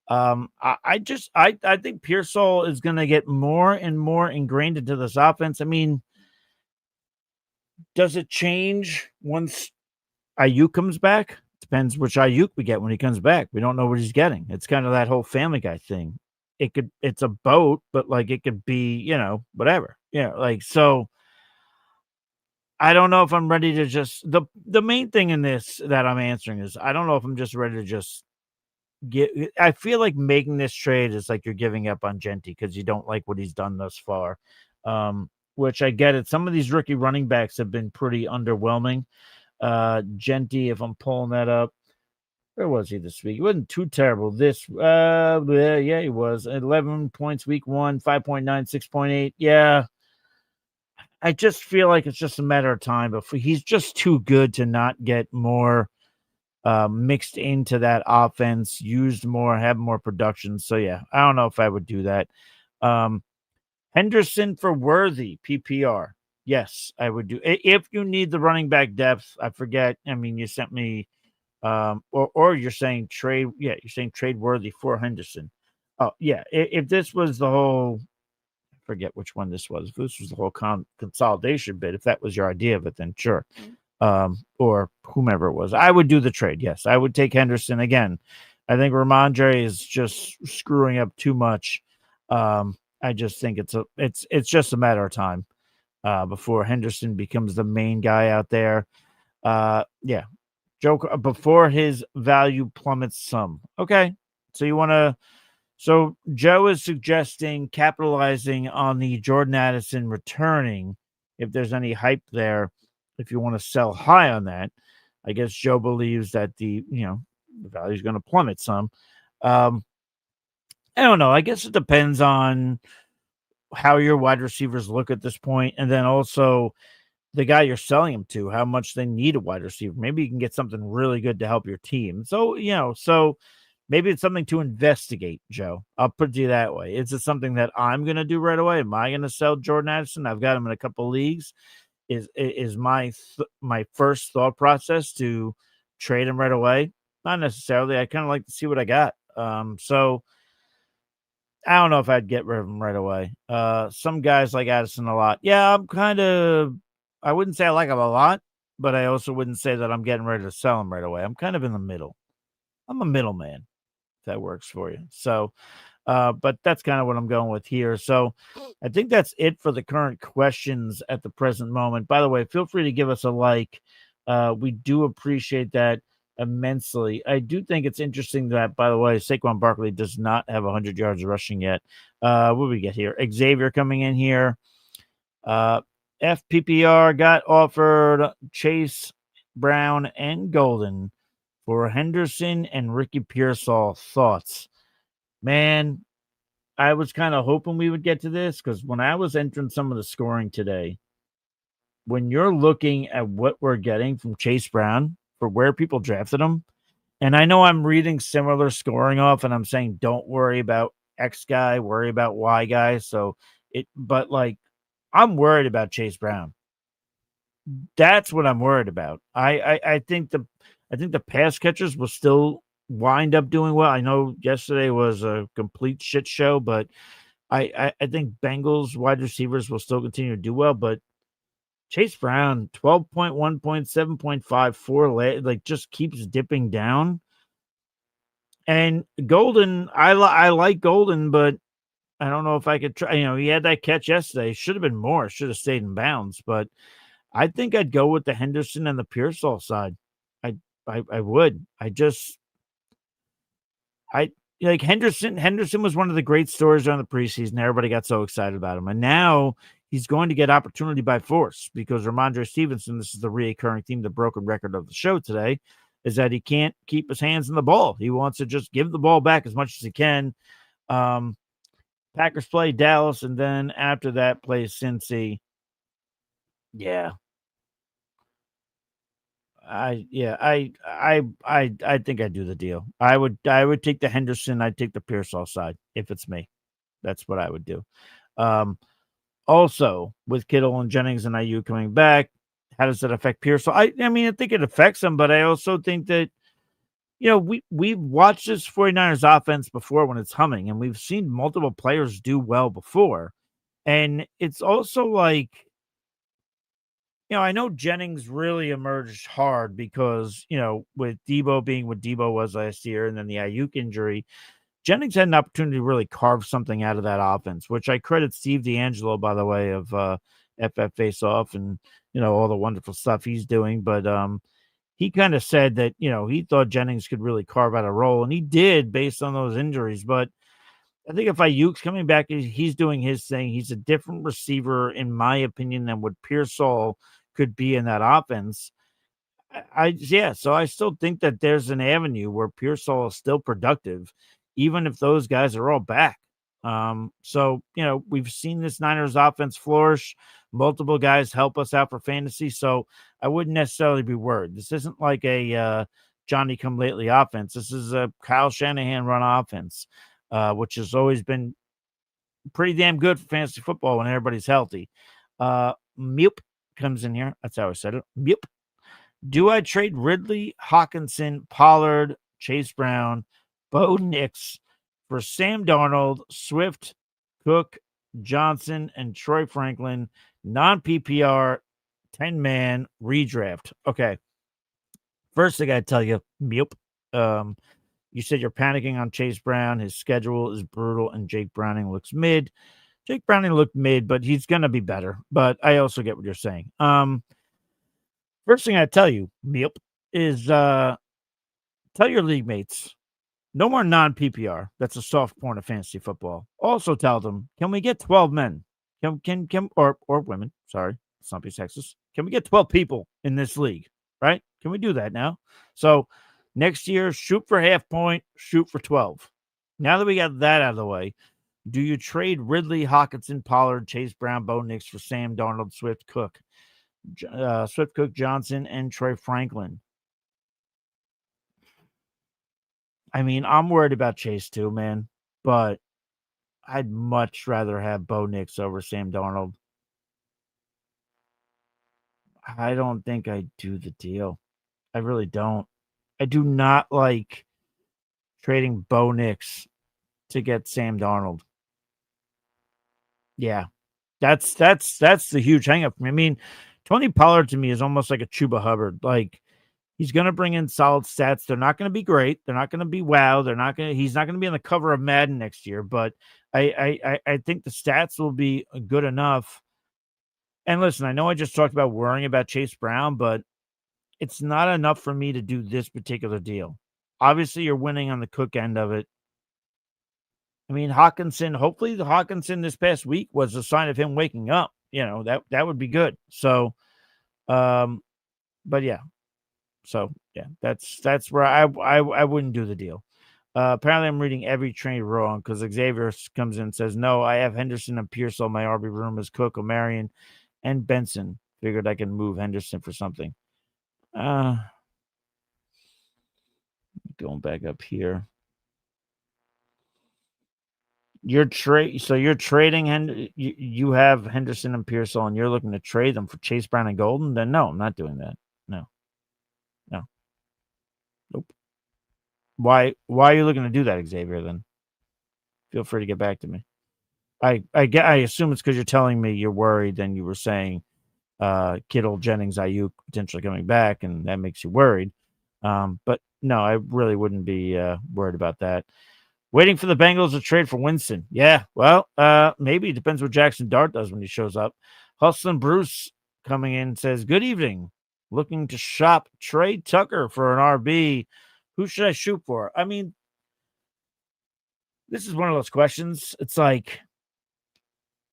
I think Pearsall is going to get more and more ingrained into this offense. I mean, does it change once Ayuk comes back? Depends which Ayuk we get when he comes back. We don't know what he's getting. It's kind of that whole Family Guy thing. It's a boat, but like it could be, whatever. Like so. I don't know if I'm ready to just the main thing in this that I'm answering is I don't know if I'm just ready to just I feel like making this trade is like you're giving up on Genty because you don't like what he's done thus far. Which I get it. Some of these rookie running backs have been pretty underwhelming. Genty, if I'm pulling that up, where was he this week? He wasn't too terrible. Yeah, he was 11 points week 1, 5.9, 6.8. Yeah. I just feel like it's just a matter of time, but he's just too good to not get more mixed into that offense, used more, have more production. So yeah, I don't know if I would do that. Henderson for Worthy PPR. Yes, I would do. If you need the running back depth, I forget. I mean, you sent me, or you're saying trade. Yeah, you're saying trade Worthy for Henderson. Oh yeah, if this was the whole, I forget which one this was. If this was the whole consolidation bit, if that was your idea of it, then sure. Or whomever it was, I would do the trade. Yes, I would take Henderson again. I think Ramondre is just screwing up too much. I just think it's just a matter of time. before Henderson becomes the main guy out there. Yeah, Joe before his value plummets some. Okay, so you want to. So Joe is suggesting capitalizing on the Jordan Addison returning. If there's any hype there, if you want to sell high on that, I guess Joe believes that the value is going to plummet some. Um, I don't know. I guess it depends on how your wide receivers look at this point, and then also the guy you're selling him to, how much they need a wide receiver. Maybe you can get something really good to help your team. So, so maybe it's something to investigate, Joe. I'll put it to you that way. Is it something that I'm going to do right away? Am I going to sell Jordan Addison? I've got him in a couple leagues. Is my first thought process to trade him right away? Not necessarily. I kind of like to see what I got. So I don't know if I'd get rid of him right away. Some guys like Addison a lot. Yeah, I wouldn't say I like him a lot, but I also wouldn't say that I'm getting ready to sell him right away. I'm kind of in the middle. I'm a middleman, if that works for you. So, but that's kind of what I'm going with here. So I think that's it for the current questions at the present moment. By the way, feel free to give us a like. We do appreciate that immensely. I do think it's interesting that, by the way, Saquon Barkley does not have 100 yards rushing yet. What do we get here? Xavier coming in here. FPPR got offered Chase Brown and Golden for Henderson and Ricky Pearsall. Thoughts? Man, I was kind of hoping we would get to this because when I was entering some of the scoring today, when you're looking at what we're getting from Chase Brown for where people drafted him, and I know I'm reading similar scoring off and I'm saying don't worry about X guy, worry about Y guy. But like I'm worried about Chase Brown. That's what I'm worried about. I think the pass catchers will still wind up doing well. I know yesterday was a complete shit show, but I think Bengals wide receivers will still continue to do well. But Chase Brown, 12.1 points, 7.54, like just keeps dipping down. And Golden, I like Golden, but I don't know if I could try. He had that catch yesterday. Should have been more. Should have stayed in bounds. But I think I'd go with the Henderson and the Pearsall side. I I would. I like Henderson. Henderson was one of the great stories around the preseason. Everybody got so excited about him, and now he's going to get opportunity by force because Ramondre Stevenson. This is the reoccurring theme, the broken record of the show today, is that he can't keep his hands in the ball. He wants to just give the ball back as much as he can. Packers play Dallas, and then after that plays Cincy. Yeah, I think I'd do the deal. I would take the Henderson. I'd take the Pearsall side if it's me. That's what I would do. Um, Also with Kittle and Jennings and IU coming back, how does that affect Pearsall? I mean, I think it affects them, but I also think that we've watched this 49ers offense before when it's humming, and we've seen multiple players do well before. And it's also like I know Jennings really emerged hard because, with Debo being what Debo was last year and then the Ayuk injury, Jennings had an opportunity to really carve something out of that offense, which I credit Steve D'Angelo, by the way, of FF Face Off and, all the wonderful stuff he's doing. But he kind of said that, he thought Jennings could really carve out a role, and he did based on those injuries. But I think if Ayuk's coming back, he's doing his thing. He's a different receiver, in my opinion, than what Pearsall could be in that offense. So I still think that there's an avenue where Pearsall is still productive, even if those guys are all back. We've seen this Niners offense flourish. Multiple guys help us out for fantasy, so I wouldn't necessarily be worried. This isn't like a Johnny come lately offense. This is a Kyle Shanahan run offense, which has always been pretty damn good for fantasy football when everybody's healthy. Mup comes in here. That's how I said it. Mup. Do I trade Ridley, Hawkinson, Pollard, Chase Brown, Bo Nix for Sam Darnold, Swift, Cook, Johnson, and Troy Franklin, non-PPR, 10-man redraft? Okay. First, I got to tell you, Mup. You said you're panicking on Chase Brown. His schedule is brutal, and Jake Browning looks mid. Jake Browning looked mid, but he's gonna be better. But I also get what you're saying. First thing I tell you, Meep, is tell your league mates no more non PPR. That's a soft porn of fantasy football. Also tell them, can we get 12 men? Can or women? Sorry, let's not be sexist. Can we get 12 people in this league? Right? Can we do that now? So next year, shoot for half point, shoot for 12. Now that we got that out of the way, do you trade Ridley, Hawkinson, Pollard, Chase Brown, Bo Nix for Sam Darnold, Swift, Cook, Johnson, and Trey Franklin? I mean, I'm worried about Chase too, man, but I'd much rather have Bo Nix over Sam Darnold. I don't think I'd do the deal. I really don't. I do not like trading Bo Nix to get Sam Darnold. Yeah. That's the huge hang up for me. I mean, Tony Pollard to me is almost like a Chuba Hubbard. Like he's gonna bring in solid stats. They're not gonna be great. They're not gonna be wow. He's not gonna be on the cover of Madden next year, but I think the stats will be good enough. And listen, I know I just talked about worrying about Chase Brown, but it's not enough for me to do this particular deal. Obviously, you're winning on the Cook end of it. I mean, Hawkinson, hopefully the Hawkinson this past week was a sign of him waking up. You know, that would be good. So but yeah. So yeah, that's where I wouldn't do the deal. Apparently I'm reading every trade wrong because Xavier comes in and says, no, I have Henderson and Pierce on my RB room as Cook, O'Marion, and Benson. Figured I can move Henderson for something. Going back up here. You're trading you have Henderson and Pearsall and you're looking to trade them for Chase Brown and Golden? Then no, I'm not doing that. No. Nope. Why are you looking to do that, Xavier, then? Feel free to get back to me. I assume it's because you're telling me you're worried, then you were saying Kittle, Jennings, Ayuk potentially coming back, and that makes you worried. But no, I really wouldn't be worried about that. Waiting for the Bengals to trade for Winston. Yeah, well, maybe it depends what Jackson Dart does when he shows up. Hustlin' Bruce coming in says, good evening. Looking to shop Trey Tucker for an RB. Who should I shoot for? I mean, this is one of those questions. It's like,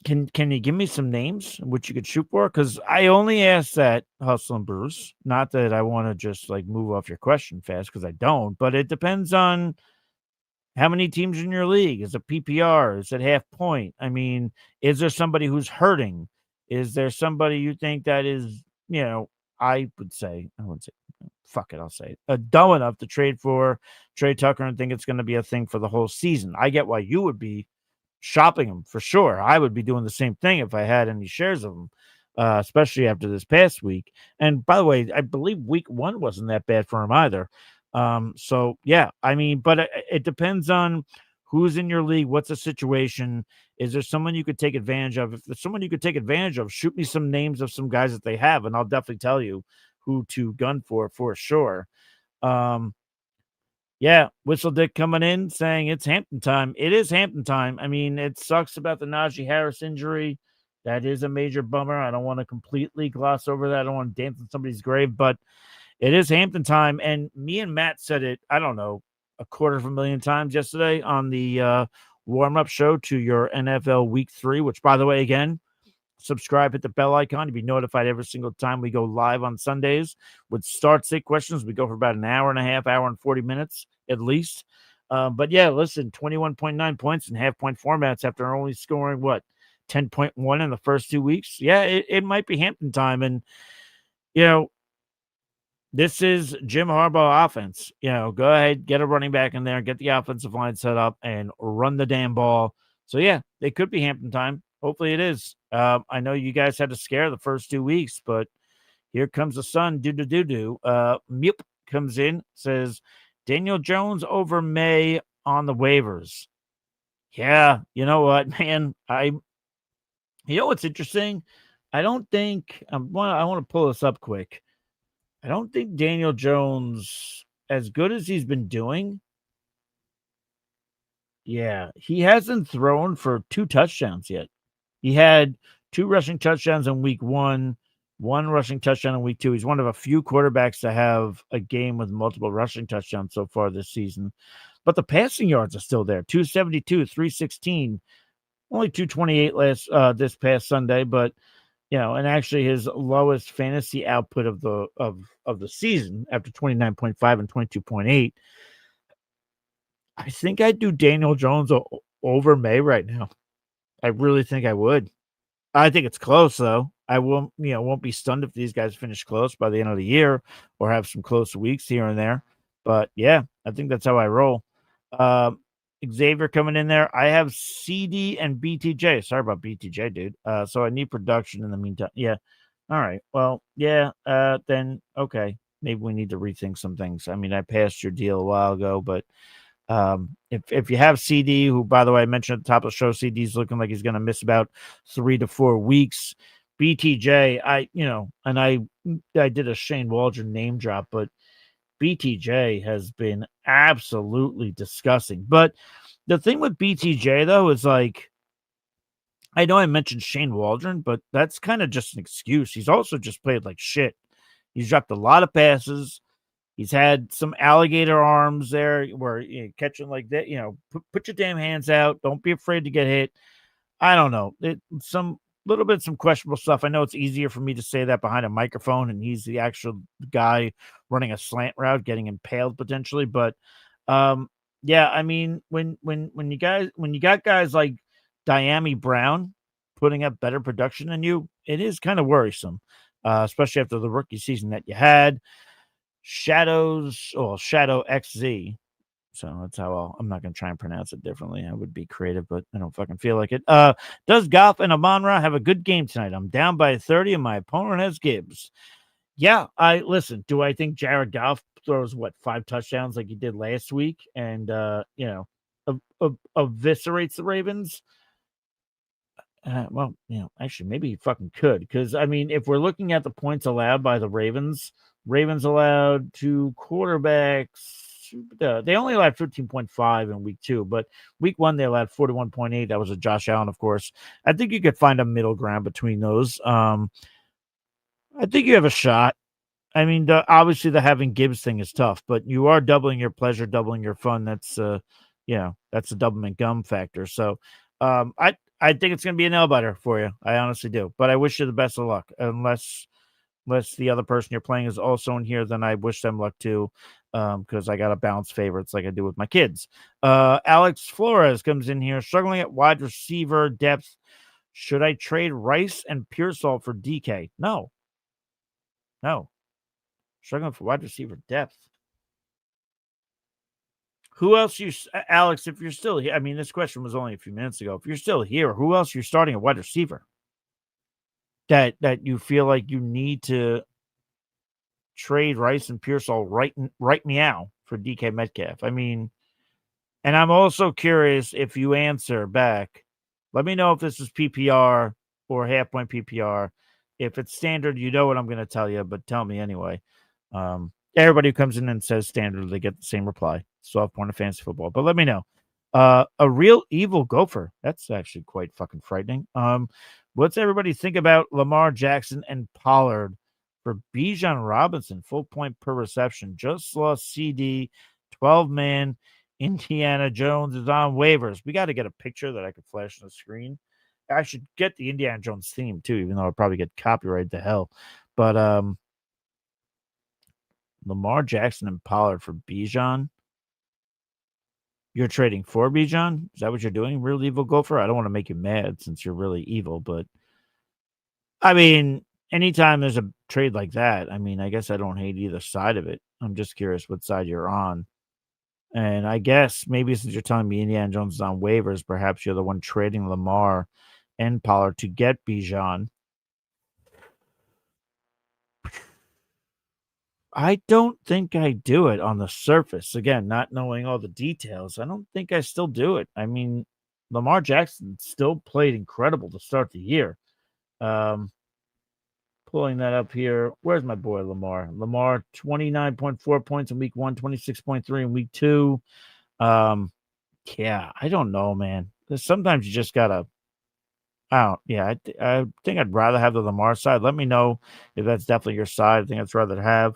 can you give me some names which you could shoot for? Because I only asked that, Hustlin' Bruce. Not that I want to just like move off your question fast, because I don't, but it depends on how many teams in your league? Is it PPR? Is it half point? I mean, is there somebody who's hurting? Is there somebody you think that is, I wouldn't say, fuck it, I'll say it, dumb enough to trade for Trey Tucker and think it's going to be a thing for the whole season? I get why you would be shopping him for sure. I would be doing the same thing if I had any shares of him, especially after this past week. And by the way, I believe week 1 wasn't that bad for him either. So yeah, I mean, but it depends on who's in your league. What's the situation? Is there someone you could take advantage of? If there's someone you could take advantage of, shoot me some names of some guys that they have, and I'll definitely tell you who to gun for sure. Yeah, Whistle Dick coming in saying it's Hampton time. It is Hampton time. I mean, it sucks about the Najee Harris injury. That is a major bummer. I don't want to completely gloss over that. I don't want to dance on somebody's grave, but it is Hampton time. And me and Matt said it, I don't know, 250,000 times yesterday on the warm-up show to your NFL Week 3, which, by the way, again, subscribe, hit the bell icon to be notified every single time we go live on Sundays with start sit questions. We go for about an hour and a half, hour and 40 minutes at least. But yeah, listen, 21.9 points in half point formats after only scoring 10.1 in the first 2 weeks. Yeah, it might be Hampton time. And, this is Jim Harbaugh offense. Go ahead, get a running back in there, get the offensive line set up, and run the damn ball. So, yeah, it could be Hampton time. Hopefully it is. I know you guys had to scare the first 2 weeks, but here comes the sun. Meep comes in, says, Daniel Jones over May on the waivers. Yeah, you know what, man? You know what's interesting? I don't think I want to pull this up quick. I don't think Daniel Jones, as good as he's been doing, yeah, he hasn't thrown for 2 touchdowns yet. He had 2 rushing touchdowns in week 1, 1 rushing touchdown in week 2. He's one of a few quarterbacks to have a game with multiple rushing touchdowns so far this season. But the passing yards are still there. 272, 316, only 228 this past Sunday, but and actually his lowest fantasy output of the season after 29.5 and 22.8. I think I'd do Daniel Jones over May right now. I really think I would. I think it's close though. I won't be stunned if these guys finish close by the end of the year or have some close weeks here and there. But yeah, I think that's how I roll. Xavier coming in there. I have CD and BTJ. Sorry about BTJ, dude. So I need production in the meantime. Yeah. All right. Well, yeah. Then okay. Maybe we need to rethink some things. I mean, I passed your deal a while ago, but if you have CD, who by the way I mentioned at the top of the show, CD's looking like he's going to miss about 3 to 4 weeks. BTJ, I did a Shane Waldron name drop, but BTJ has been absolutely disgusting. But the thing with BTJ though is like, I know I mentioned Shane Waldron, but that's kind of just an excuse. He's also just played like shit. He's dropped a lot of passes. He's had some alligator arms there where catching like that, put your damn hands out. Don't be afraid to get hit. I don't know. Some questionable stuff. I know it's easier for me to say that behind a microphone, and he's the actual guy running a slant route, getting impaled potentially. But yeah, I mean, when you got guys like Diami Brown putting up better production than you, it is kind of worrisome, especially after the rookie season that you had. Shadow XZ. So that's how I'm not going to try and pronounce it differently. I would be creative, but I don't fucking feel like it. Does Goff and Amon-Ra have a good game tonight? I'm down by 30 and my opponent has Gibbs. Yeah, do I think Jared Goff throws 5 touchdowns like he did last week and eviscerates the Ravens? Well, actually, maybe he fucking could. Because, I mean, if we're looking at the points allowed by the Ravens allowed 2 quarterbacks. They only allowed 15.5 in week 2, but week 1, they allowed 41.8. That was a Josh Allen, of course. I think you could find a middle ground between those. I think you have a shot. I mean, obviously, the having Gibbs thing is tough, but you are doubling your pleasure, doubling your fun. That's, that's a doublemint gum factor. So, I think it's going to be a nail biter for you. I honestly do. But I wish you the best of luck. Unless the other person you're playing is also in here, then I wish them luck too. Because I got to balance favorites like I do with my kids. Alex Flores comes in here struggling at wide receiver depth. Should I trade Rice and Pearsall for DK? No. Struggling for wide receiver depth. Who else Alex, if you're still here, I mean, this question was only a few minutes ago. If you're still here, who else you're starting at wide receiver that you feel like you need to trade Rice and Pearsall right meow for DK Metcalf? I mean, and I'm also curious if you answer back. Let me know if this is PPR or half point PPR. If it's standard, you know what I'm going to tell you, but tell me anyway. Everybody who comes in and says standard, they get the same reply. Soft point of fantasy football. But let me know. A real evil gopher. That's actually quite fucking frightening. What's everybody think about Lamar Jackson and Pollard for Bijan Robinson? Full point per reception. Just lost CD. 12-man. Indiana Jones is on waivers. We got to get a picture that I could flash on the screen. I should get the Indiana Jones theme too, even though I'll probably get copyrighted to hell. But Lamar Jackson and Pollard for Bijan. You're trading for Bijan? Is that what you're doing, real evil gopher? I don't want to make you mad since you're really evil, but I mean, anytime there's a trade like that, I mean, I guess I don't hate either side of it. I'm just curious what side you're on. And I guess maybe since you're telling me Indiana Jones is on waivers, perhaps you're the one trading Lamar and Pollard to get Bijan. I don't think I do it on the surface. Again, not knowing all the details, I don't think I still do it. I mean, Lamar Jackson still played incredible to start the year. Pulling that up here. Where's my boy Lamar? Lamar, 29.4 points in week 1, 26.3 in week 2. Yeah, I don't know, man. Sometimes you just gotta Oh, yeah, I think I'd rather have the Lamar side. Let me know if that's definitely your side. I think I'd rather have.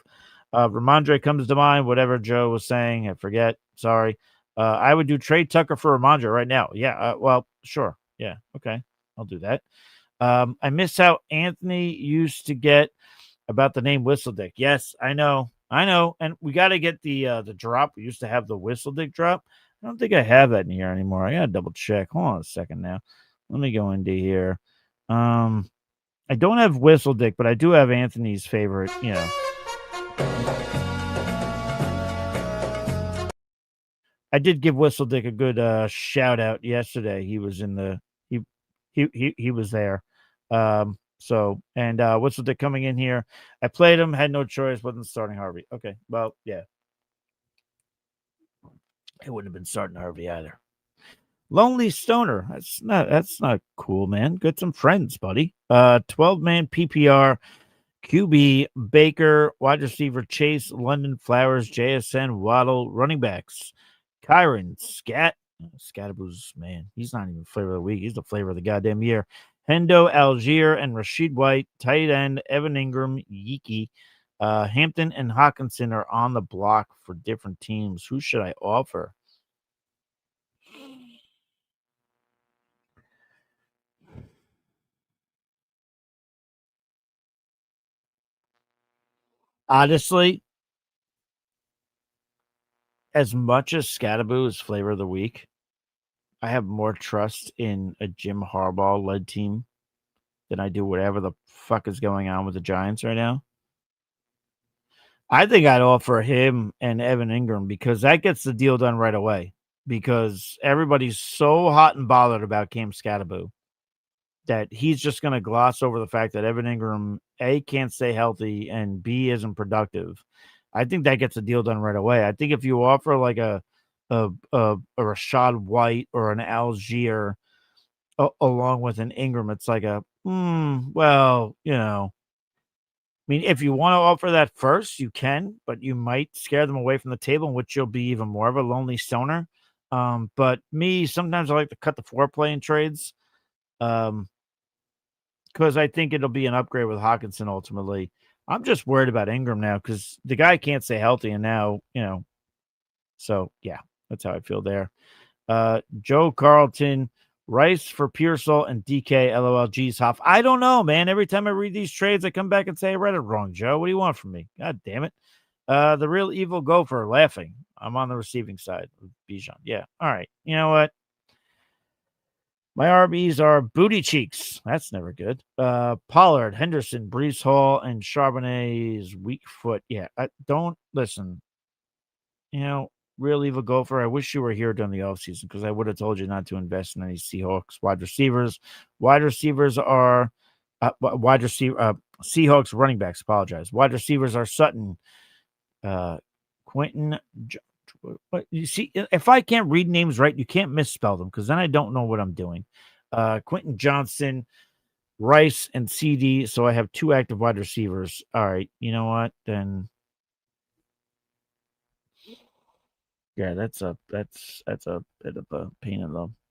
Ramondre comes to mind. Whatever Joe was saying, I forget. Sorry. I would do trade Tucker for Ramondre right now. Yeah. Well, sure. Yeah. Okay. I'll do that. I miss how Anthony used to get about the name Whistledick. Yes, I know. I know. And we got to get the drop. We used to have the Whistledick drop. I don't think I have that in here anymore. I got to double check. Hold on a second now. Let me go into here. I don't have Whistledick, but I do have Anthony's favorite, I did give Whistledick a good shout out yesterday. He was in the he he was there. So and Whistledick coming in here. I played him, had no choice, wasn't starting Harvey. Okay. Well, yeah. It wouldn't have been starting Harvey either. Lonely Stoner. That's not cool, man. Get some friends, buddy. 12-man PPR. QB, Baker, wide receiver, Chase, London, Flowers, JSN, Waddle, running backs, Kyron, Scataboo's, man, he's not even flavor of the week. He's the flavor of the goddamn year. Hendo, Algier, and Rashid White, tight end, Evan Ingram, Yiki, Hampton, and Hawkinson are on the block for different teams. Who should I offer? Honestly, as much as Scataboo is flavor of the week, I have more trust in a Jim Harbaugh led team than I do whatever the fuck is going on with the Giants right now. I think I'd offer him and Evan Ingram because that gets the deal done right away. Because everybody's so hot and bothered about Cam Scataboo that he's just going to gloss over the fact that Evan Ingram A can't stay healthy and B isn't productive. I think that gets the deal done right away. I think if you offer like a Rashad White or an Algier along with an Ingram, it's like well, I mean, if you want to offer that first, you can, but you might scare them away from the table, in which you'll be even more of a lonely stoner. But me, sometimes I like to cut the foreplay in trades, because I think it'll be an upgrade with Hawkinson ultimately. I'm just worried about Ingram now because the guy can't stay healthy, and now So yeah, that's how I feel there. Joe Carlton, Rice for Pearsall and DK, LOL, G's Hoff. I don't know, man. Every time I read these trades, I come back and say I read it wrong, Joe. What do you want from me? God damn it. The real evil gopher laughing. I'm on the receiving side with Bijan. Yeah. All right. You know what? My RBs are booty cheeks. That's never good. Pollard, Henderson, Brees Hall, and Charbonnet's weak foot. Yeah. Don't listen. Real evil gopher. I wish you were here during the offseason because I would have told you not to invest in any Seahawks wide receivers. Wide receivers are Seahawks running backs. Apologize. Wide receivers are Sutton, Quentin. But you see, if I can't read names right, you can't misspell them because then I don't know what I'm doing. Quentin Johnson, Rice, and CD. So I have 2 active wide receivers. All right. You know what? Then yeah, that's a bit of a pain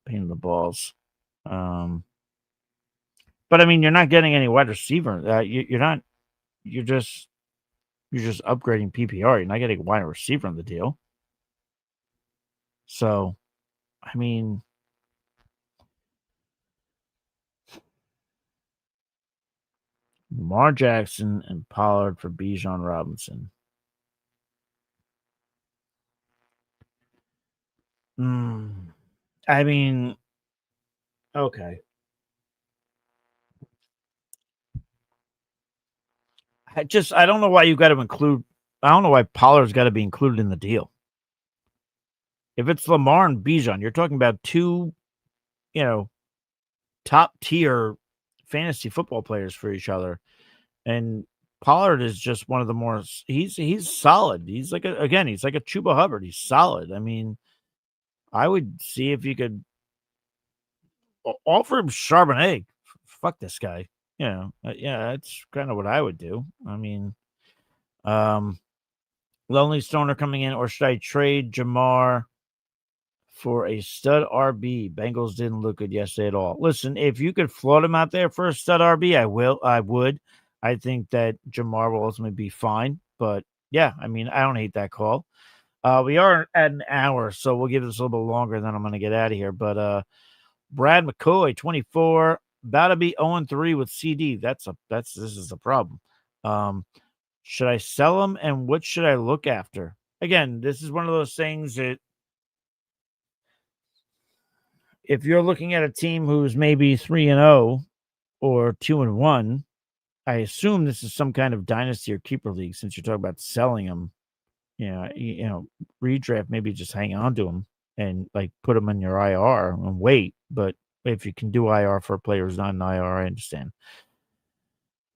in the balls. But I mean, you're not getting any wide receiver. You're not. You're just upgrading PPR. You're not getting a wide receiver in the deal. So, I mean, Lamar Jackson and Pollard for Bijan Robinson. I mean, okay. I don't know why you got to include. I don't know why Pollard's got to be included in the deal. If it's Lamar and Bijan, you're talking about 2, top tier fantasy football players for each other. And Pollard is just one of the more he's solid. He's like he's like a Chuba Hubbard. He's solid. I mean, I would see if you could offer him Charbonnet. Fuck this guy. Yeah, that's kind of what I would do. I mean, Lonely Stoner coming in, or should I trade Jamar for a stud RB. Bengals didn't look good yesterday at all. Listen, if you could float him out there for a stud RB, I will. I would. I think that Jamar will ultimately be fine. But yeah, I mean, I don't hate that call. We are at an hour, so we'll give this a little bit longer, then I'm going to get out of here. But Brad McCoy, 24, about to be 0-3 with CD. This is a problem. Should I sell him, and what should I look after? Again, this is one of those things that if you're looking at a team who's maybe 3-0 or 2-1, I assume this is some kind of dynasty or keeper league since you're talking about selling them. Redraft, maybe just hang on to them and like put them in your IR and wait. But if you can do IR for a player who's not an IR, I understand.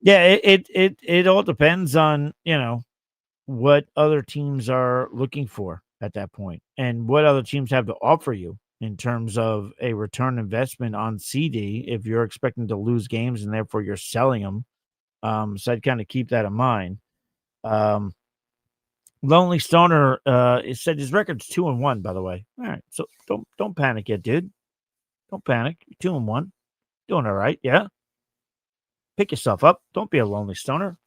Yeah, it all depends on, what other teams are looking for at that point and what other teams have to offer you in terms of a return investment on CD if you're expecting to lose games and therefore you're selling them. So I'd kind of keep that in mind. Lonely Stoner it said his record's 2-1, by the way. All right. So don't panic yet, dude. Don't panic. You're 2-1. Doing all right, yeah. Pick yourself up. Don't be a lonely stoner.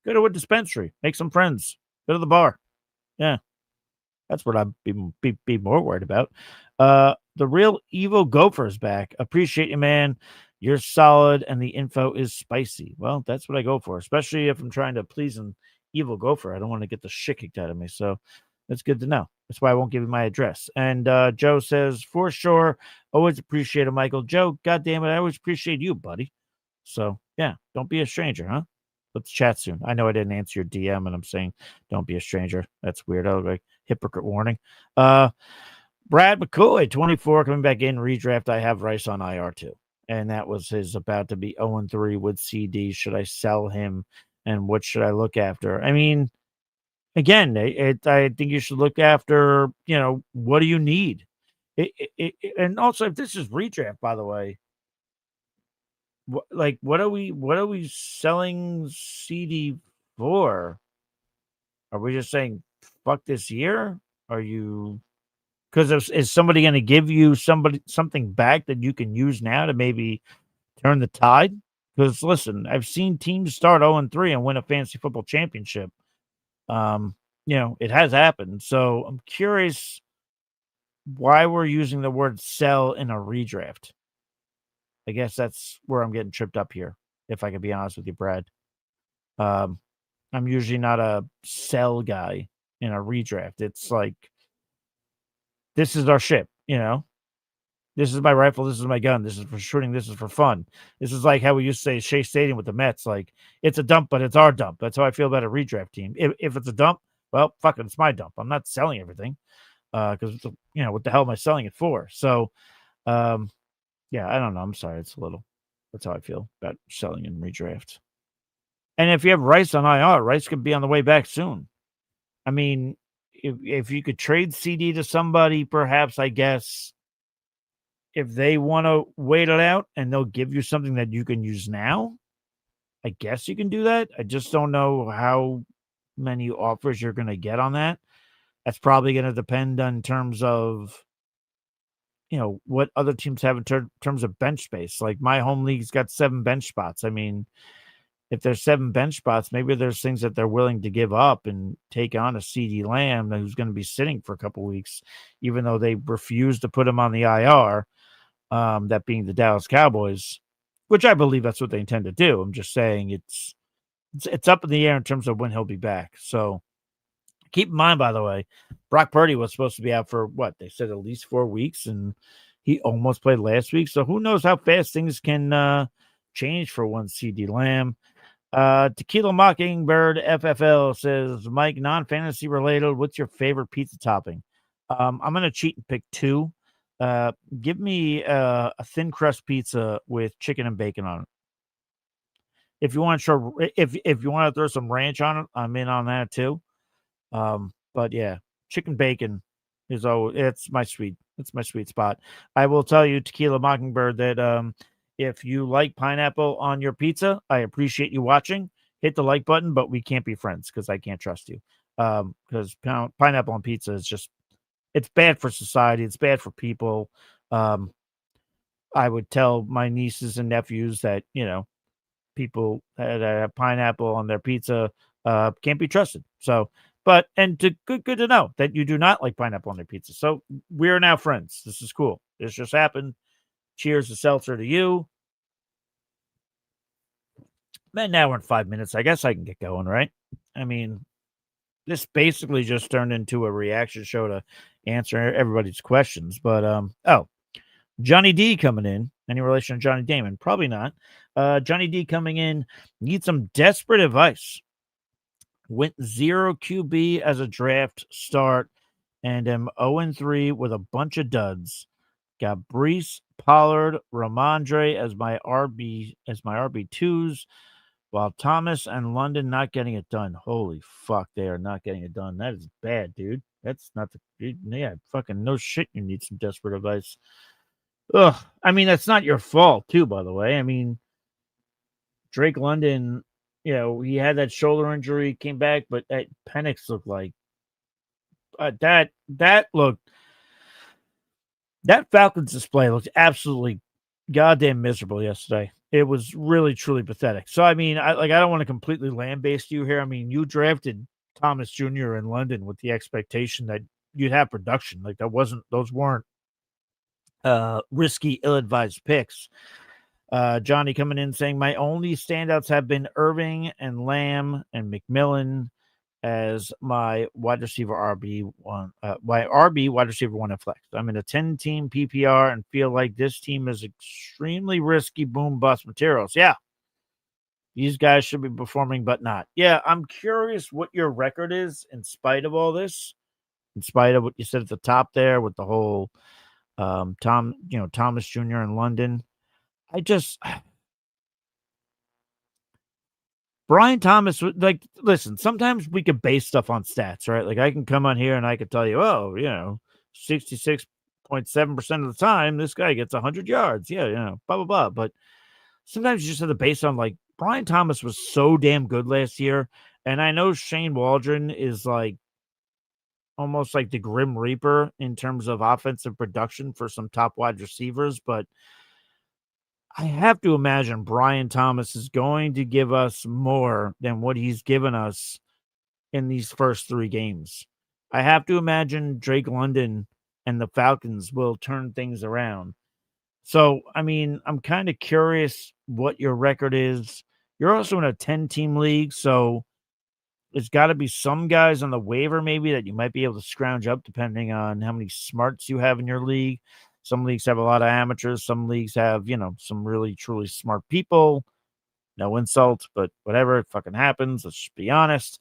Go to a dispensary. Make some friends. Go to the bar. Yeah. That's what I'd be more worried about. The real Evo Gopher is back. Appreciate you, man. You're solid, and the info is spicy. Well, that's what I go for, especially if I'm trying to please an Evo Gopher. I don't want to get the shit kicked out of me, so that's good to know. That's why I won't give you my address. And Joe says, for sure, always appreciate it, Michael. Joe, goddamn it, I always appreciate you, buddy. So, yeah, don't be a stranger, huh? Let's chat soon. I know I didn't answer your DM, and I'm saying don't be a stranger. That's weird. I look like hypocrite warning. Brad McCoy, 24, coming back in redraft. I have Rice on IR too, and that was his about to be 0-3 with CD. Should I sell him, and what should I look after? I mean, again, I think you should look after. What do you need? And also, if this is redraft, by the way, what are we selling CD for? Are we just saying fuck this year? Are you because is somebody going to give you something back that you can use now to maybe turn the tide? Because listen, I've seen teams start 0-3 and win a fantasy football championship. It has happened. So I'm curious why we're using the word sell in a redraft. I guess that's where I'm getting tripped up here, if I can be honest with you, Brad. I'm usually not a sell guy in a redraft. It's like, this is our ship, This is my rifle. This is my gun. This is for shooting. This is for fun. This is like how we used to say Shea Stadium with the Mets. Like, it's a dump, but it's our dump. That's how I feel about a redraft team. If it's a dump, well, fuck it, it's my dump. I'm not selling everything because, what the hell am I selling it for? So, yeah, I don't know. I'm sorry. That's how I feel about selling in redraft. And if you have Rice on IR, Rice could be on the way back soon. I mean, if you could trade CD to somebody, perhaps, I guess, if they want to wait it out and they'll give you something that you can use now, I guess you can do that. I just don't know how many offers you're going to get on that. That's probably going to depend on terms of, what other teams have in terms of bench space. Like my home league's got 7 bench spots. I mean, if there's 7 bench spots, maybe there's things that they're willing to give up and take on a CD Lamb who's going to be sitting for a couple weeks, even though they refuse to put him on the IR. That being the Dallas Cowboys, which I believe that's what they intend to do. I'm just saying it's up in the air in terms of when he'll be back. So keep in mind, by the way, Brock Purdy was supposed to be out for what they said, at least 4 weeks, and he almost played last week. So who knows how fast things can change for one CD Lamb. Tequila Mockingbird FFL says, Mike, non-fantasy related, what's your favorite pizza topping? I'm going to cheat and pick 2. Give me a thin crust pizza with chicken and bacon on it. If you want to throw some ranch on it, I'm in on that too. But yeah, chicken bacon it's my sweet spot. I will tell you, Tequila Mockingbird, that if you like pineapple on your pizza, I appreciate you watching. Hit the like button, but we can't be friends because I can't trust you. Because pineapple on pizza is just it's bad for society. It's bad for people. Um, I would tell my nieces and nephews that, people that have pineapple on their pizza can't be trusted. So, but and to good to know that you do not like pineapple on their pizza. So we are now friends. This is cool. This just happened. Cheers to seltzer to you. Man, now we're in 5 minutes. I guess I can get going, right? I mean, this basically just turned into a reaction show to answer everybody's questions. But Johnny D coming in. Any relation to Johnny Damon? Probably not. Johnny D coming in. Need some desperate advice. Went 0 QB as a draft start and am 0-3 with a bunch of duds. Got Brees, Pollard, Ramondre as my RB2s, while Thomas and London not getting it done. Holy fuck, they are not getting it done. That is bad, dude. That's not yeah, fucking no shit. You need some desperate advice. Ugh. I mean, that's not your fault, too, by the way. I mean, Drake London, he had that shoulder injury, came back, but that Penix looked like that Falcons display looked absolutely goddamn miserable yesterday. It was really truly pathetic. So I mean, I don't want to completely lambaste you here. I mean, you drafted Thomas Jr. in London with the expectation that you'd have production. Like those weren't risky, ill-advised picks. Johnny coming in saying my only standouts have been Irving and Lamb and McMillan as my wide receiver RB1, my RB wide receiver one and flex. I'm in a 10-team PPR and feel like this team is extremely risky boom bust materials. Yeah, these guys should be performing, but not. Yeah, I'm curious what your record is in spite of all this, in spite of what you said at the top there with the whole Thomas Jr. in London. Brian Thomas, like, listen, sometimes we could base stuff on stats, right? Like, I can come on here and I could tell you, 66.7% of the time, this guy gets 100 yards. Yeah, blah, blah, blah. But sometimes you just have to base on, like, Brian Thomas was so damn good last year. And I know Shane Waldron is, like, almost like the Grim Reaper in terms of offensive production for some top wide receivers. But I have to imagine Brian Thomas is going to give us more than what he's given us in these first 3 games. I have to imagine Drake London and the Falcons will turn things around. So, I mean, I'm kind of curious what your record is. You're also in a 10-team league, so there's got to be some guys on the waiver maybe that you might be able to scrounge up depending on how many smarts you have in your league. Some leagues have a lot of amateurs. Some leagues have, some really, truly smart people. No insult, but whatever. It fucking happens. Let's just be honest.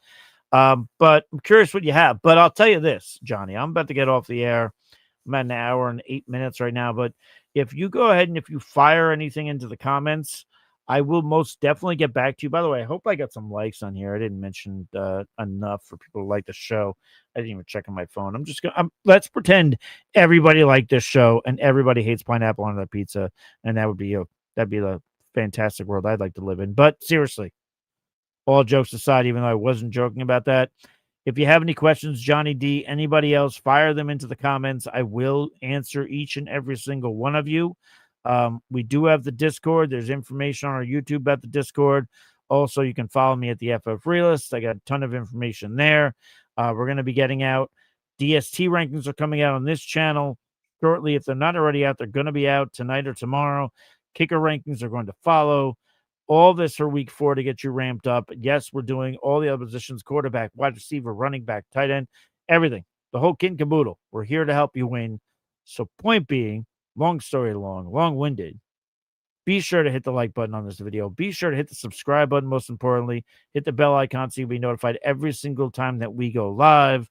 But I'm curious what you have. But I'll tell you this, Johnny. I'm about to get off the air. I'm at 1 hour and 8 minutes right now. But if you go ahead and if you fire anything into the comments, I will most definitely get back to you. By the way, I hope I got some likes on here. I didn't mention enough for people to like the show. I didn't even check on my phone. Let's pretend everybody liked this show and everybody hates pineapple on their pizza, and that'd be the fantastic world I'd like to live in. But seriously, all jokes aside, even though I wasn't joking about that, if you have any questions, Johnny D, anybody else, fire them into the comments. I will answer each and every single one of you. We do have the Discord. There's information on our YouTube about the Discord. Also, you can follow me at the FF Realist. I got a ton of information there. We're going to be getting out. DST rankings are coming out on this channel shortly. If they're not already out, they're going to be out tonight or tomorrow. Kicker rankings are going to follow. All this for week 4 to get you ramped up. Yes, we're doing all the other positions: quarterback, wide receiver, running back, tight end, everything. The whole kit and caboodle. We're here to help you win. So point being, long story long, long-winded, be sure to hit the like button on this video. Be sure to hit the subscribe button, most importantly. Hit the bell icon so you'll be notified every single time that we go live.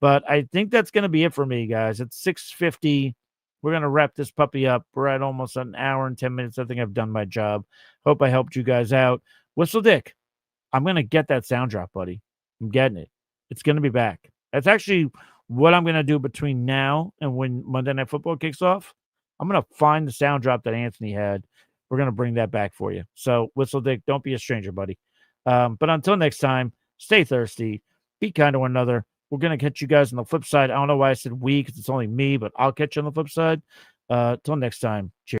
But I think that's going to be it for me, guys. It's 6:50. We're going to wrap this puppy up. We're at almost 1 hour and 10 minutes. I think I've done my job. Hope I helped you guys out. Whistle Dick, I'm going to get that sound drop, buddy. I'm getting it. It's going to be back. That's actually what I'm going to do between now and when Monday Night Football kicks off. I'm going to find the sound drop that Anthony had. We're going to bring that back for you. So, Whistle Dick, don't be a stranger, buddy. But until next time, stay thirsty. Be kind to one another. We'll We're going to catch you guys on the flip side. I don't know why I said we because it's only me, but I'll catch you on the flip side. Till next time. Cheers.